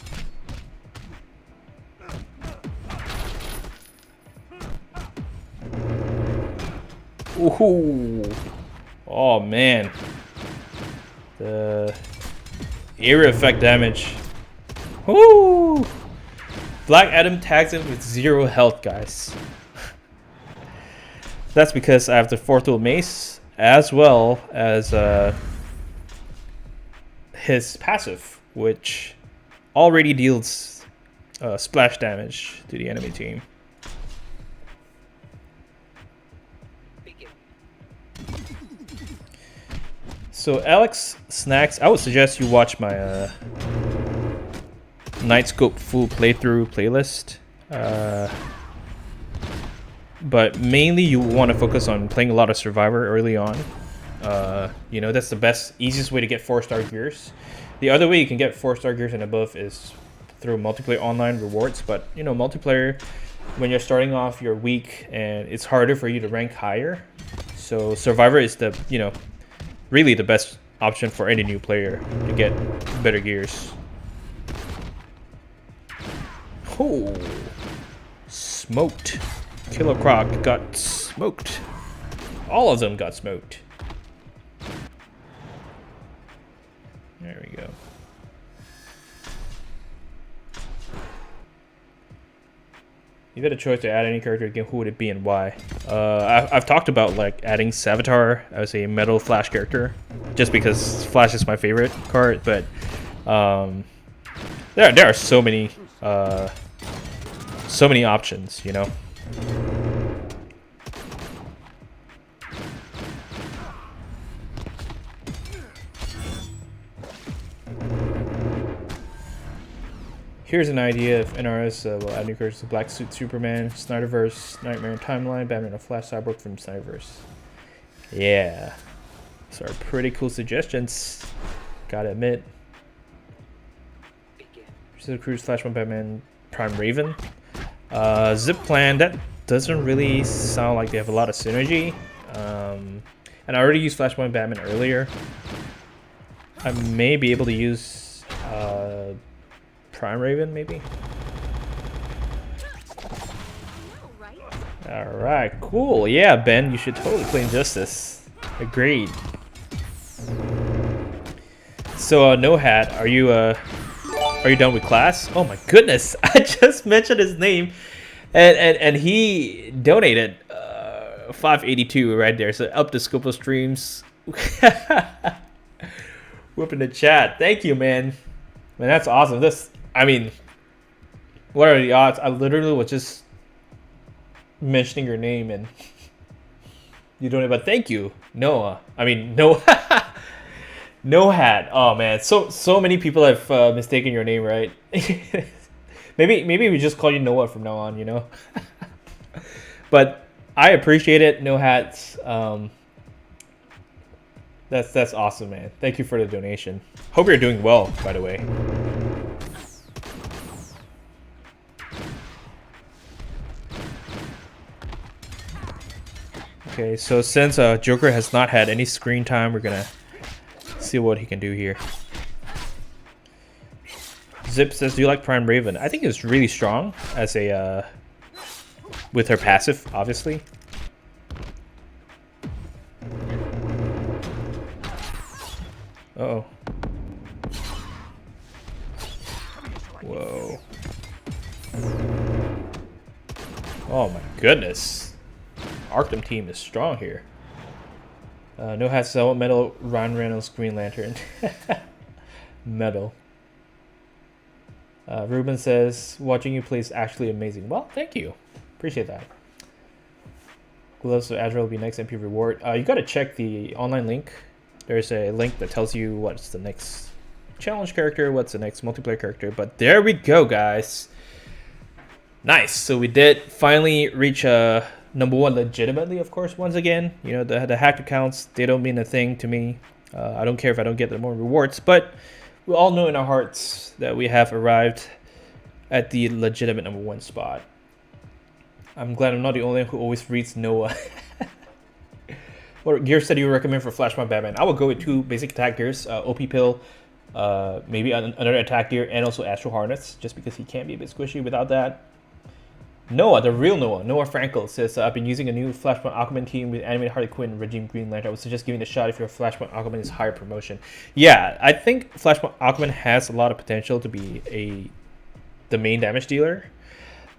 Ooh. Oh man. The area effect damage. Woo! Black Adam tags him with 0 health, guys. That's because I have the fourth dual mace as well as his passive, which already deals splash damage to the enemy team. Begin. So Alex Snacks, I would suggest you watch my Nightscope full playthrough playlist. But mainly you want to focus on playing a lot of Survivor early on. You know, that's the best, easiest way to get 4-star gears. The other way you can get 4-star gears and above is through multiplayer online rewards. But, you know, multiplayer, when you're starting off, you're weak and it's harder for you to rank higher. So Survivor is the, you know, really the best option for any new player to get better gears. Oh, smoked. Killer Croc got smoked. All of them got smoked. There we go. You had a choice to add any character again, who would it be and why? I've talked about like adding Savitar as a metal Flash character, just because Flash is my favorite card. But there are so many options, you know. Here's an idea if NRS will add new characters to Black Suit Superman, Snyderverse, Nightmare Timeline, Batman, and Flash Cyborg from Snyderverse. Yeah. Those are pretty cool suggestions. Gotta admit. Begin. Cruise, Flashpoint, Batman, Prime Raven. Zip Plan, that doesn't really sound like they have a lot of synergy. And I already used Flashpoint Batman earlier. I may be able to use Prime Raven, maybe. Alright, cool. Yeah, Ben, you should totally play Injustice. Agreed. So, No Hat, are you done with class? Oh my goodness, I just mentioned his name, and he donated 582 right there. So up the scope of streams. Whoop in the chat. Thank you, man. Man, that's awesome. I mean, what are the odds? I literally was just mentioning your name and you donated, but thank you, Noah. I mean, No Hat. Oh man, so many people have mistaken your name, right? maybe we just call you Noah from now on, you know. But I appreciate it, No Hats. That's awesome, man. Thank you for the donation. Hope you're doing well, by the way. Okay, so since Joker has not had any screen time, we're gonna see what he can do here. Zip says, do you like Prime Raven? I think it's really strong as a with her passive, obviously. Uh-oh. Whoa. Oh my goodness. Arkham team is strong here. No Hat Cell, Metal, Ryan Reynolds, Green Lantern. Metal. Ruben says, watching you play is actually amazing. Well, thank you. Appreciate that. Gloves of Azrael will be next MP reward. You gotta check the online link. There's a link that tells you what's the next challenge character, what's the next multiplayer character. But there we go, guys. Nice. So we did finally reach number 1 legitimately, of course, once again. You know, the hacked accounts, they don't mean a thing to me. I don't care if I don't get the more rewards, but we all know in our hearts that we have arrived at the legitimate number 1 spot. I'm glad I'm not the only one who always reads Noah. What gear set do you recommend for Flashpoint Batman? I would go with 2 basic attack gears, OP Pill, maybe another attack gear, and also Astral Harness, just because he can't be a bit squishy without that. Noah, the real Noah Frankel says, I've been using a new Flashpoint Aquaman team with animated Harley Quinn, Regime Green Lantern. I would suggest giving it a shot if your Flashpoint Aquaman is higher promotion. Yeah, I think Flashpoint Aquaman has a lot of potential to be the main damage dealer.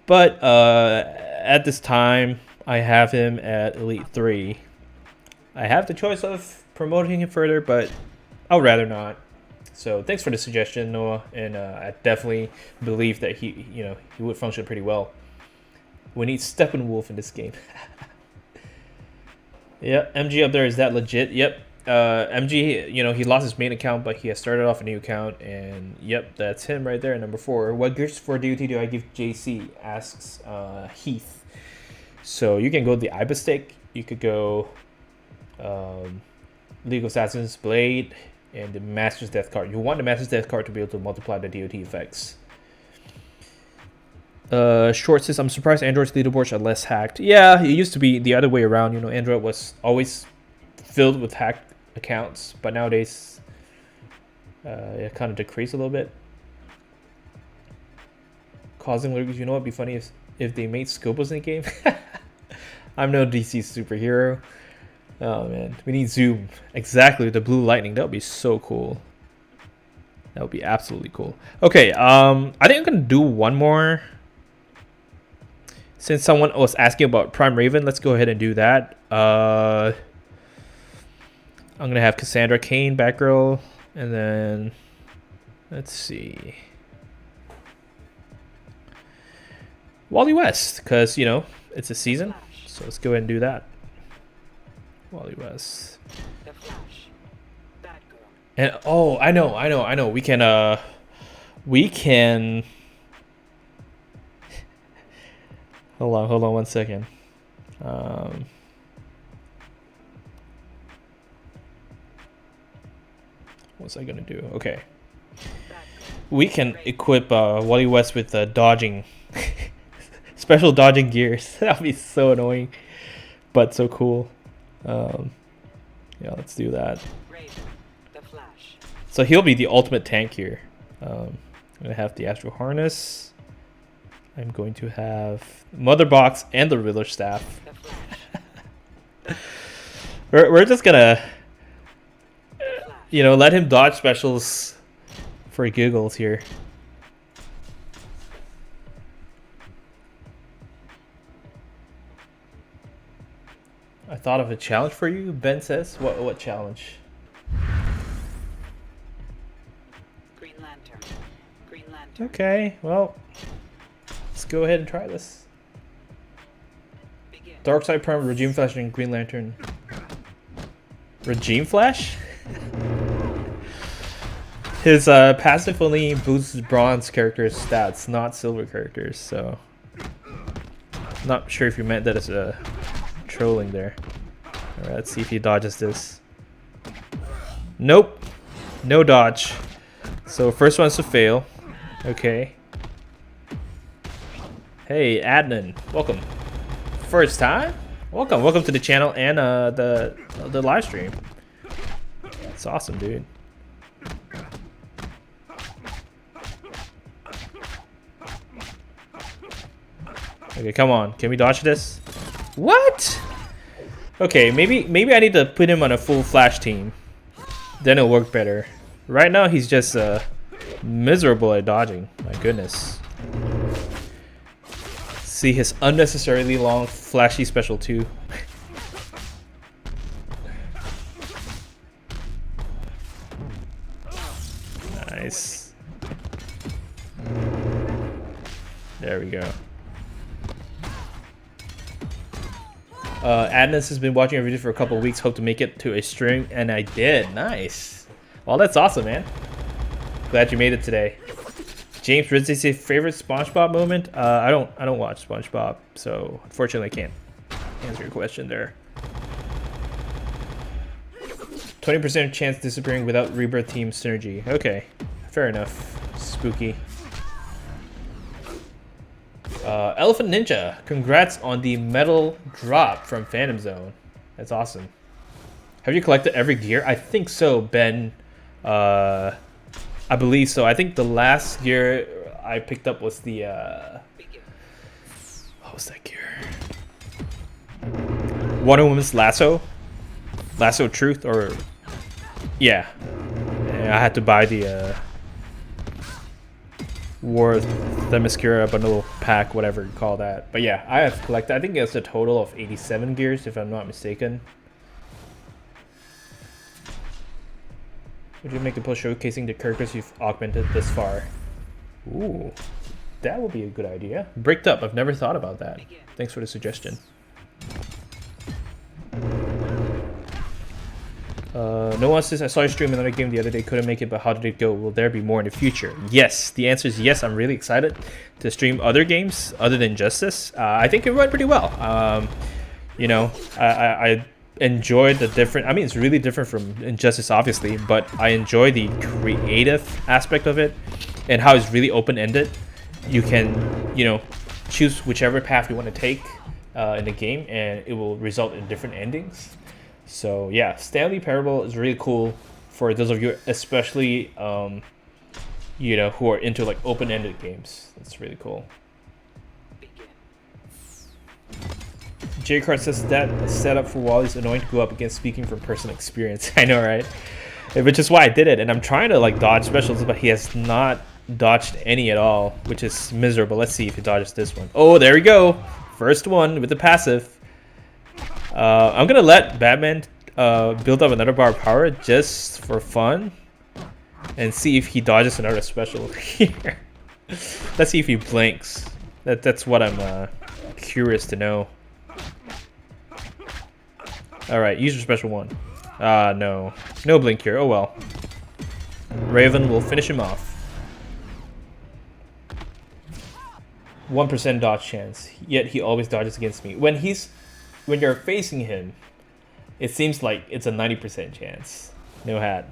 But at this time, I have him at Elite 3. I have the choice of promoting him further, but I'd rather not. So thanks for the suggestion, Noah, and I definitely believe that he would function pretty well. We need Steppenwolf in this game. Yeah, MG up there, is that legit? Yep. MG, he lost his main account, but he has started off a new account, and yep, that's him right there, number 4. What gears for DOT do I give JC? Asks Heath. So you can go the Ibis stick. You could go League of Assassins Blade and the Master's Death card. You want the Master's Death card to be able to multiply the DOT effects. Short says, I'm surprised Android's leaderboards are less hacked. Yeah, it used to be the other way around. Android was always filled with hacked accounts, but nowadays it kind of decreased a little bit. Causing lurkers, you know what'd be funny if they made Scopus in the game? I'm no DC superhero. Oh man, we need Zoom. Exactly, the blue lightning. That would be so cool. That would be absolutely cool. Okay, I think I'm gonna do one more. Since someone was asking about Prime Raven, let's go ahead and do that. I'm gonna have Cassandra Cain, Batgirl, and then let's see, Wally West, because it's a season. So let's go ahead and do that. Wally West. The Flash. Batgirl. And oh, I know. We can. Hold on 1 second. What's I gonna do? Okay. We can equip Wally West with dodging, special dodging gears. That'd be so annoying, but so cool. Yeah, let's do that. Raven. The Flash. So he'll be the ultimate tank here. I'm gonna have the Astral Harness. I'm going to have Mother Box and the Riddler Staff. we're just gonna, let him dodge specials for giggles here. I thought of a challenge for you, Ben says. What challenge? Green Lantern. Green Lantern. Okay, well, let's go ahead and try this. Begin. Darkseid Prime, Regime Flash, and Green Lantern. Regime Flash? His passive only boosts bronze characters' stats, not silver characters, so not sure if you meant that as a trolling there. Alright, let's see if he dodges this. Nope. No dodge. So first one's to fail. Okay. Hey, Adnan. Welcome. First time? Welcome to the channel and the live stream. It's awesome, dude. Okay, come on. Can we dodge this? What? Okay, maybe I need to put him on a full Flash team. Then it'll work better. Right now he's just miserable at dodging. My goodness. See his unnecessarily long flashy special too. Nice. There we go. Adness has been watching our videos for a couple of weeks. Hope to make it to a stream, and I did. Nice. Well, that's awesome, man. Glad you made it today. James Ridley says favorite SpongeBob moment. I don't watch SpongeBob, so unfortunately I can't answer your question there. 20% chance disappearing without Rebirth team synergy. Okay, fair enough. Spooky. Elephant Ninja, congrats on the metal drop from Phantom Zone. That's awesome. Have you collected every gear? I think so, Ben. I believe so. I think the last gear I picked up was the what was that gear? Wonder Woman's lasso of truth, or yeah, I had to buy the War Themyscira bundle pack, whatever you call that. But yeah, I have collected, I think it's a total of 87 gears if I'm not mistaken. Would you make a post showcasing the characters you've augmented this far? Ooh, that would be a good idea. Bricked up, I've never thought about that. Thanks for the suggestion. No one says, I saw you stream another game the other day, couldn't make it, but how did it go? Will there be more in the future? Yes, the answer is yes. I'm really excited to stream other games other than Justice. I think it went pretty well. You know, I enjoyed the different, I mean, it's really different from Injustice, obviously, but I enjoy the creative aspect of it and how it's really open-ended. You can, you know, choose whichever path you want to take in the game, and it will result in different endings. So yeah, Stanley Parable is really cool for those of you, especially you know, who are into like open-ended games. That's really cool. J Card says that setup for Wally is annoying to go up against, speaking from personal experience. I know, right? Which is why I did it, and I'm trying to like dodge specials, but he has not dodged any at all, which is miserable. Let's see if he dodges this one. Oh, there we go. First one with the passive. I'm gonna let Batman build up another bar of power just for fun and see if he dodges another special here. Let's see if he blinks. That's what I'm curious to know. Alright, use your special one. No. No blink here. Oh well. Raven will finish him off. 1% dodge chance, yet he always dodges against me. When you're facing him, it seems like it's a 90% chance. No hat.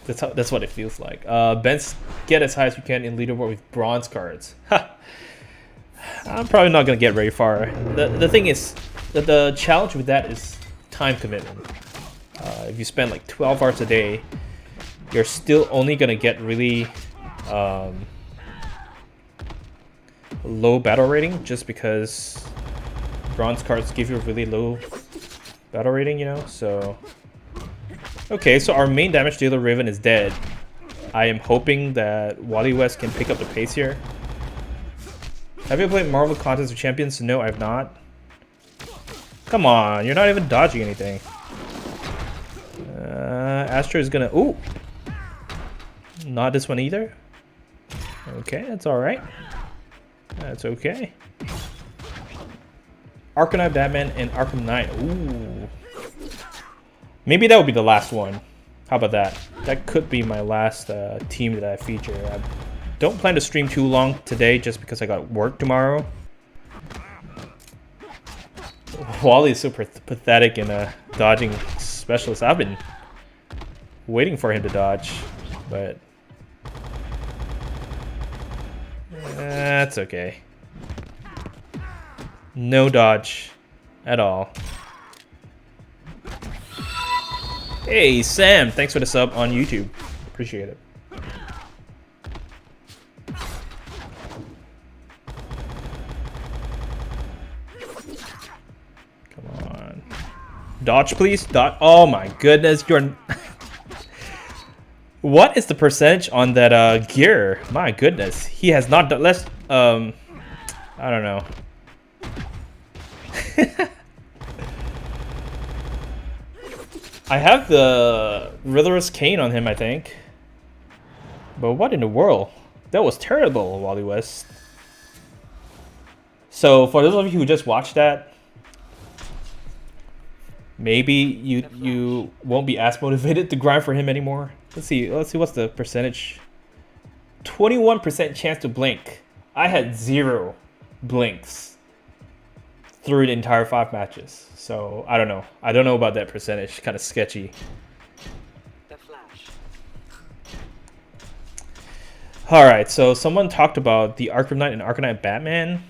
That's what it feels like. Ben's get as high as you can in leaderboard with bronze cards. I'm probably not gonna get very far. The thing is, the challenge with that is time commitment. If you spend like 12 hours a day, you're still only gonna get really low battle rating, just because bronze cards give you a really low battle rating, you know. So okay, so our main damage dealer Raven is dead. I am hoping that Wally West can pick up the pace here. Have you played Marvel Contest of Champions? No, I have not. Come on, you're not even dodging anything. Astro is gonna... Ooh! Not this one either. Okay, that's alright. That's okay. Arkham Knight Batman and Arkham Knight. Ooh. Maybe that would be the last one. How about that? That could be my last team that I feature. I don't plan to stream too long today just because I got work tomorrow. Wally is so pathetic in dodging specialists. I've been waiting for him to dodge, but that's okay. No dodge at all. Hey Sam, thanks for the sub on YouTube. Appreciate it. Come on. Dodge please. Dodge. Oh my goodness, you're... What is the percentage on that gear? My goodness. He has not done... Let's... I don't know. I have the Riddler's Cane on him, I think. But what in the world? That was terrible, Wally West. So, for those of you who just watched that, maybe you won't be as motivated to grind for him anymore. Let's see what's the percentage. 21% chance to blink. I had 0 blinks through the entire 5 matches. So I don't know. I don't know about that percentage. Kind of sketchy. The Flash. All right. So someone talked about the Arkham Knight and Arkham Knight Batman.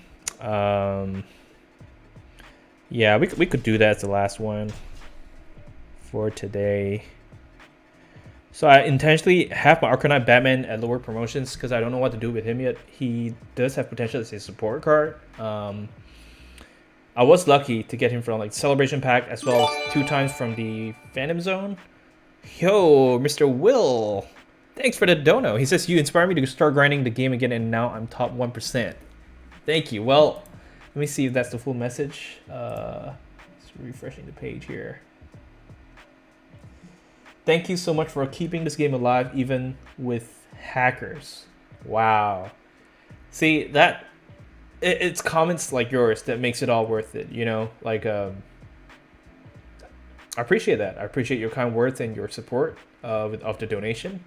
Yeah, we could do that as the last one for today. So I intentionally have my Arkham Knight Batman at lower promotions because I don't know what to do with him yet. He does have potential as a support card. I was lucky to get him from like Celebration Pack as well as 2 times from the Phantom Zone. Yo, Mr. Will, thanks for the dono. He says, you inspired me to start grinding the game again and now I'm top 1%. Thank you. Well, let me see if that's the full message. Just refreshing the page here. Thank you so much for keeping this game alive even with hackers. Wow. See, it's comments like yours that makes it all worth it, you know? Like, I appreciate that. I appreciate your kind words and your support of the donation.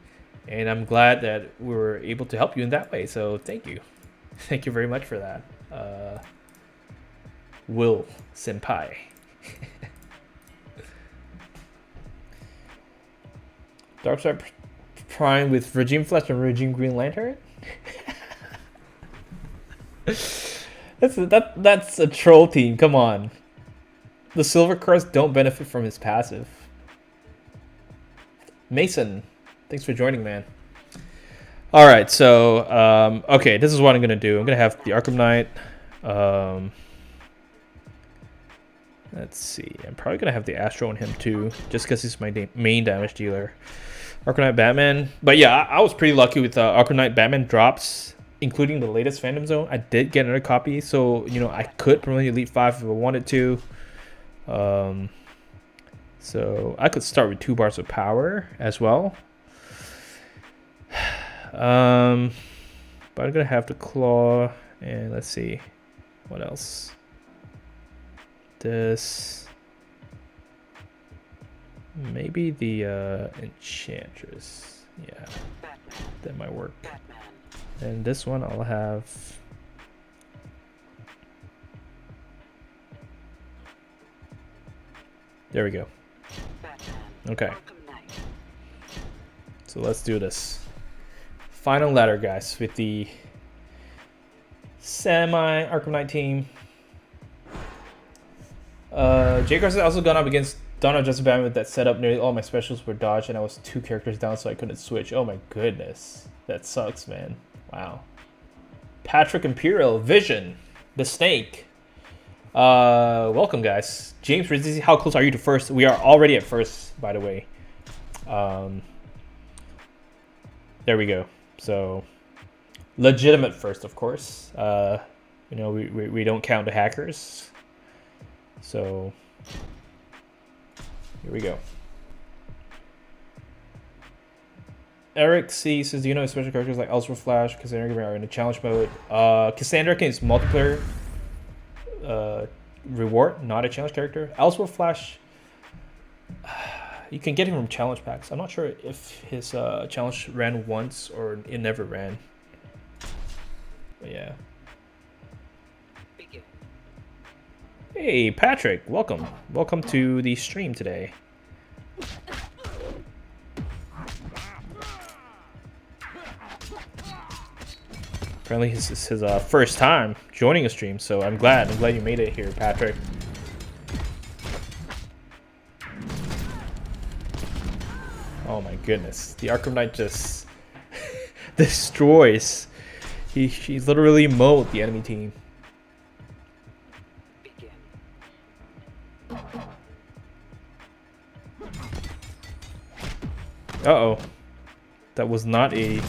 And I'm glad that we were able to help you in that way. So thank you. Thank you very much for that. Will Senpai. Darkseid Prime with Regime Flash and Regime Green Lantern? That's a troll team, come on. The silver cards don't benefit from his passive. Mason, thanks for joining, man. Alright, so, okay, this is what I'm going to do. I'm going to have the Arkham Knight. Let's see. I'm probably going to have the Azrael on him too, just because he's my main damage dealer. Arkham Knight Batman. But yeah, I was pretty lucky with Arkham Knight Batman drops, including the latest Phantom Zone. I did get another copy, so, you know, I could promote Elite 5 if I wanted to. So I could start with 2 bars of power as well. But I'm going to have the Claw, and let's see. What else? This, maybe the Enchantress. Yeah, that might work. And this one I'll have there we go. Okay, so let's do this final ladder, guys, with the semi Arkham Knight team. J-Cars has also gone up against Donald Justice Batman with that setup. Nearly all my specials were dodged and I was 2 characters down, so I couldn't switch. Oh my goodness. That sucks, man. Wow. Patrick Imperial, Vision, the Snake. Welcome, guys. James Rizzi, how close are you to first? We are already at first, by the way. There we go. So, legitimate first, of course. You know, we don't count the hackers. So, here we go. Eric C says, do you know special characters like Ultra Flash, Cassandra are in the challenge mode? Cassandra is multiplayer reward, not a challenge character. Ultra Flash, you can get him from challenge packs. I'm not sure if his challenge ran once or it never ran. But yeah. Hey, Patrick, welcome. Welcome to the stream today. Apparently this is his first time joining a stream, so I'm glad you made it here, Patrick. Oh my goodness, the Arkham Knight just destroys. He literally mowed the enemy team. Uh-oh. That was not a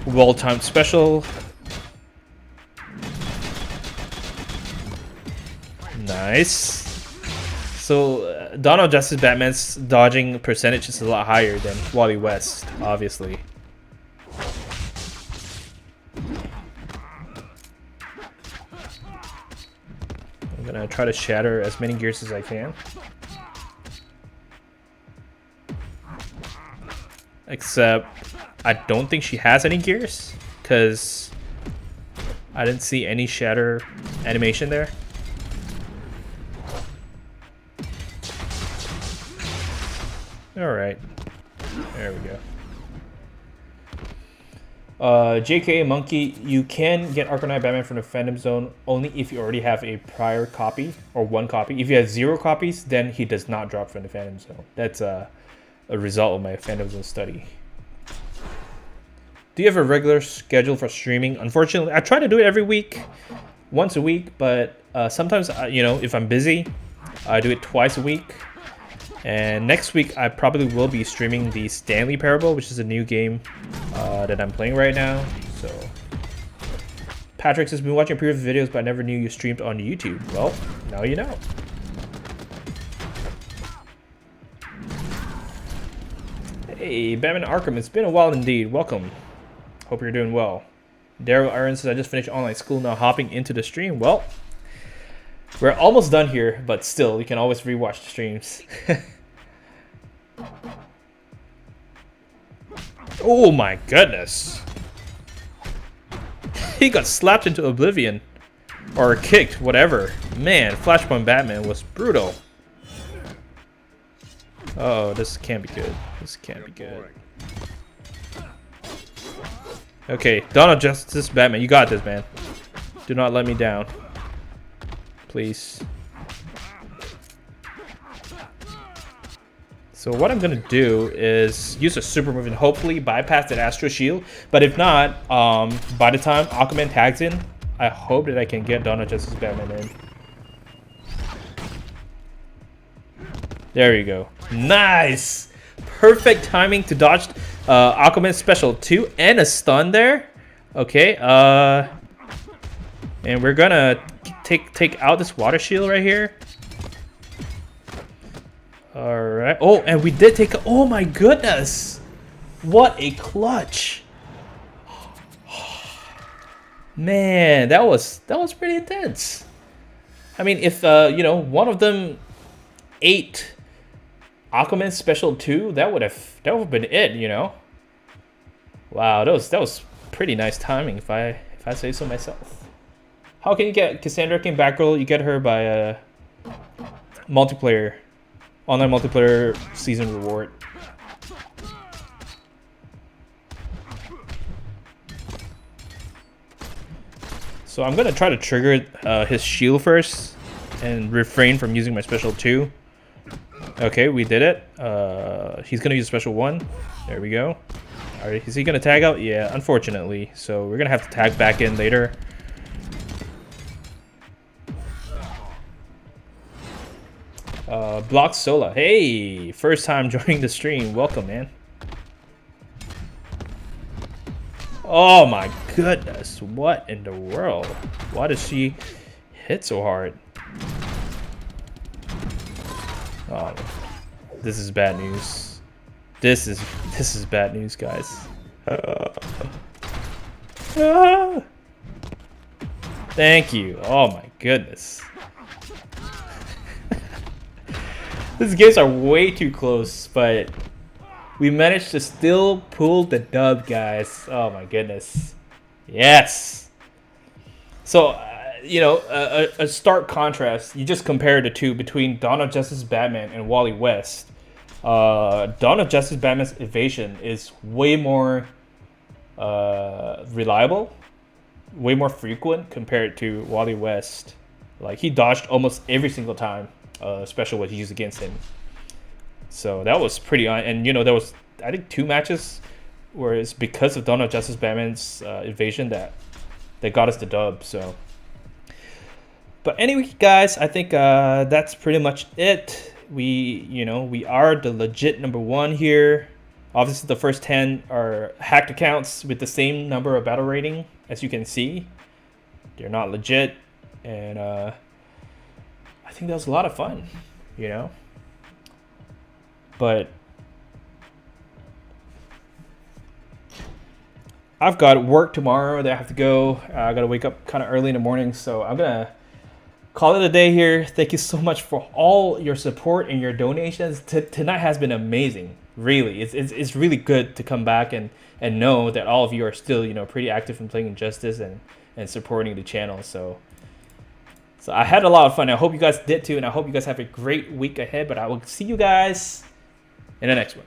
well-timed special. Nice. So, Dawn of Justice Batman's dodging percentage is a lot higher than Wally West, obviously. I'm gonna try to shatter as many gears as I can. except I don't think she has any gears because I didn't see any shatter animation there. All right, there we go. JK Monkey, you can get Arkham Knight Batman from the Phantom Zone only if you already have a prior copy or one copy. If you have 0 copies, then he does not drop from the Phantom Zone. That's a result of my Phantom Zone study. Do you have a regular schedule for streaming? Unfortunately, I try to do it every week, once a week, but sometimes, you know, if I'm busy, I do it twice a week. And next week, I probably will be streaming the Stanley Parable, which is a new game that I'm playing right now. So, Patrick has been watching previous videos, but I never knew you streamed on YouTube. Well, now you know. Hey, Batman Arkham, it's been a while indeed. Welcome. Hope you're doing well. Daryl Aaron says, I just finished online school, now hopping into the stream. Well, we're almost done here, but still, you can always rewatch the streams. Oh my goodness. He got slapped into oblivion. Or kicked, whatever. Man, Flashpoint Batman was brutal. Oh, this can't be good. This can't be good. Okay, Dawn of Justice Batman, you got this, man. Do not let me down. Please. So what I'm gonna do is use a super move and hopefully bypass that Astro Shield. But if not, by the time Aquaman tags in, I hope that I can get Dawn of Justice Batman in. There you go. Nice! Perfect timing to dodge Aquaman's special 2 and a stun there. Okay, and we're gonna take out this water shield right here. Alright. Oh, and we did take a, oh my goodness! What a clutch! Man, that was pretty intense. I mean, if you know, one of them ate Aquaman's special 2, that would have been it, you know. Wow, that was pretty nice timing if I say so myself. How can you get Cassandra King Batgirl? You get her by multiplayer, online multiplayer season reward. So I'm gonna try to trigger his shield first and refrain from using my special 2. Okay, we did it. He's gonna use special 1. There we go. All right, is he gonna tag out? Yeah, unfortunately. So we're gonna have to tag back in later. Block Sola. Hey, first time joining the stream. Welcome, man. Oh my goodness, what in the world? Why does she hit so hard? Oh, this is bad news. This is bad news, guys. Thank you. Oh my goodness. These games are way too close, but we managed to still pull the dub, guys. Oh my goodness. Yes. So, you know, a stark contrast. You just compare the two between Dawn of Justice Batman and Wally West. Dawn of Justice Batman's evasion is way more reliable, way more frequent compared to Wally West. Like, he dodged almost every single time special was used against him. So that was pretty and you know, there was, I think, 2 matches where it's because of Dawn of Justice Batman's evasion that got us the dub. So, but anyway, guys, I think that's pretty much it. We are the legit #1 here. Obviously, the first 10 are hacked accounts with the same number of battle rating, as you can see. They're not legit, and I think that was a lot of fun, you know. But I've got work tomorrow that I have to go. I gotta wake up kind of early in the morning, so I'm gonna call it a day here. Thank you so much for all your support and your donations. Tonight has been amazing. Really, it's really good to come back and know that all of you are still, you know, pretty active in playing Injustice and supporting the channel. So I had a lot of fun. I hope you guys did too, and I hope you guys have a great week ahead. But I will see you guys in the next one.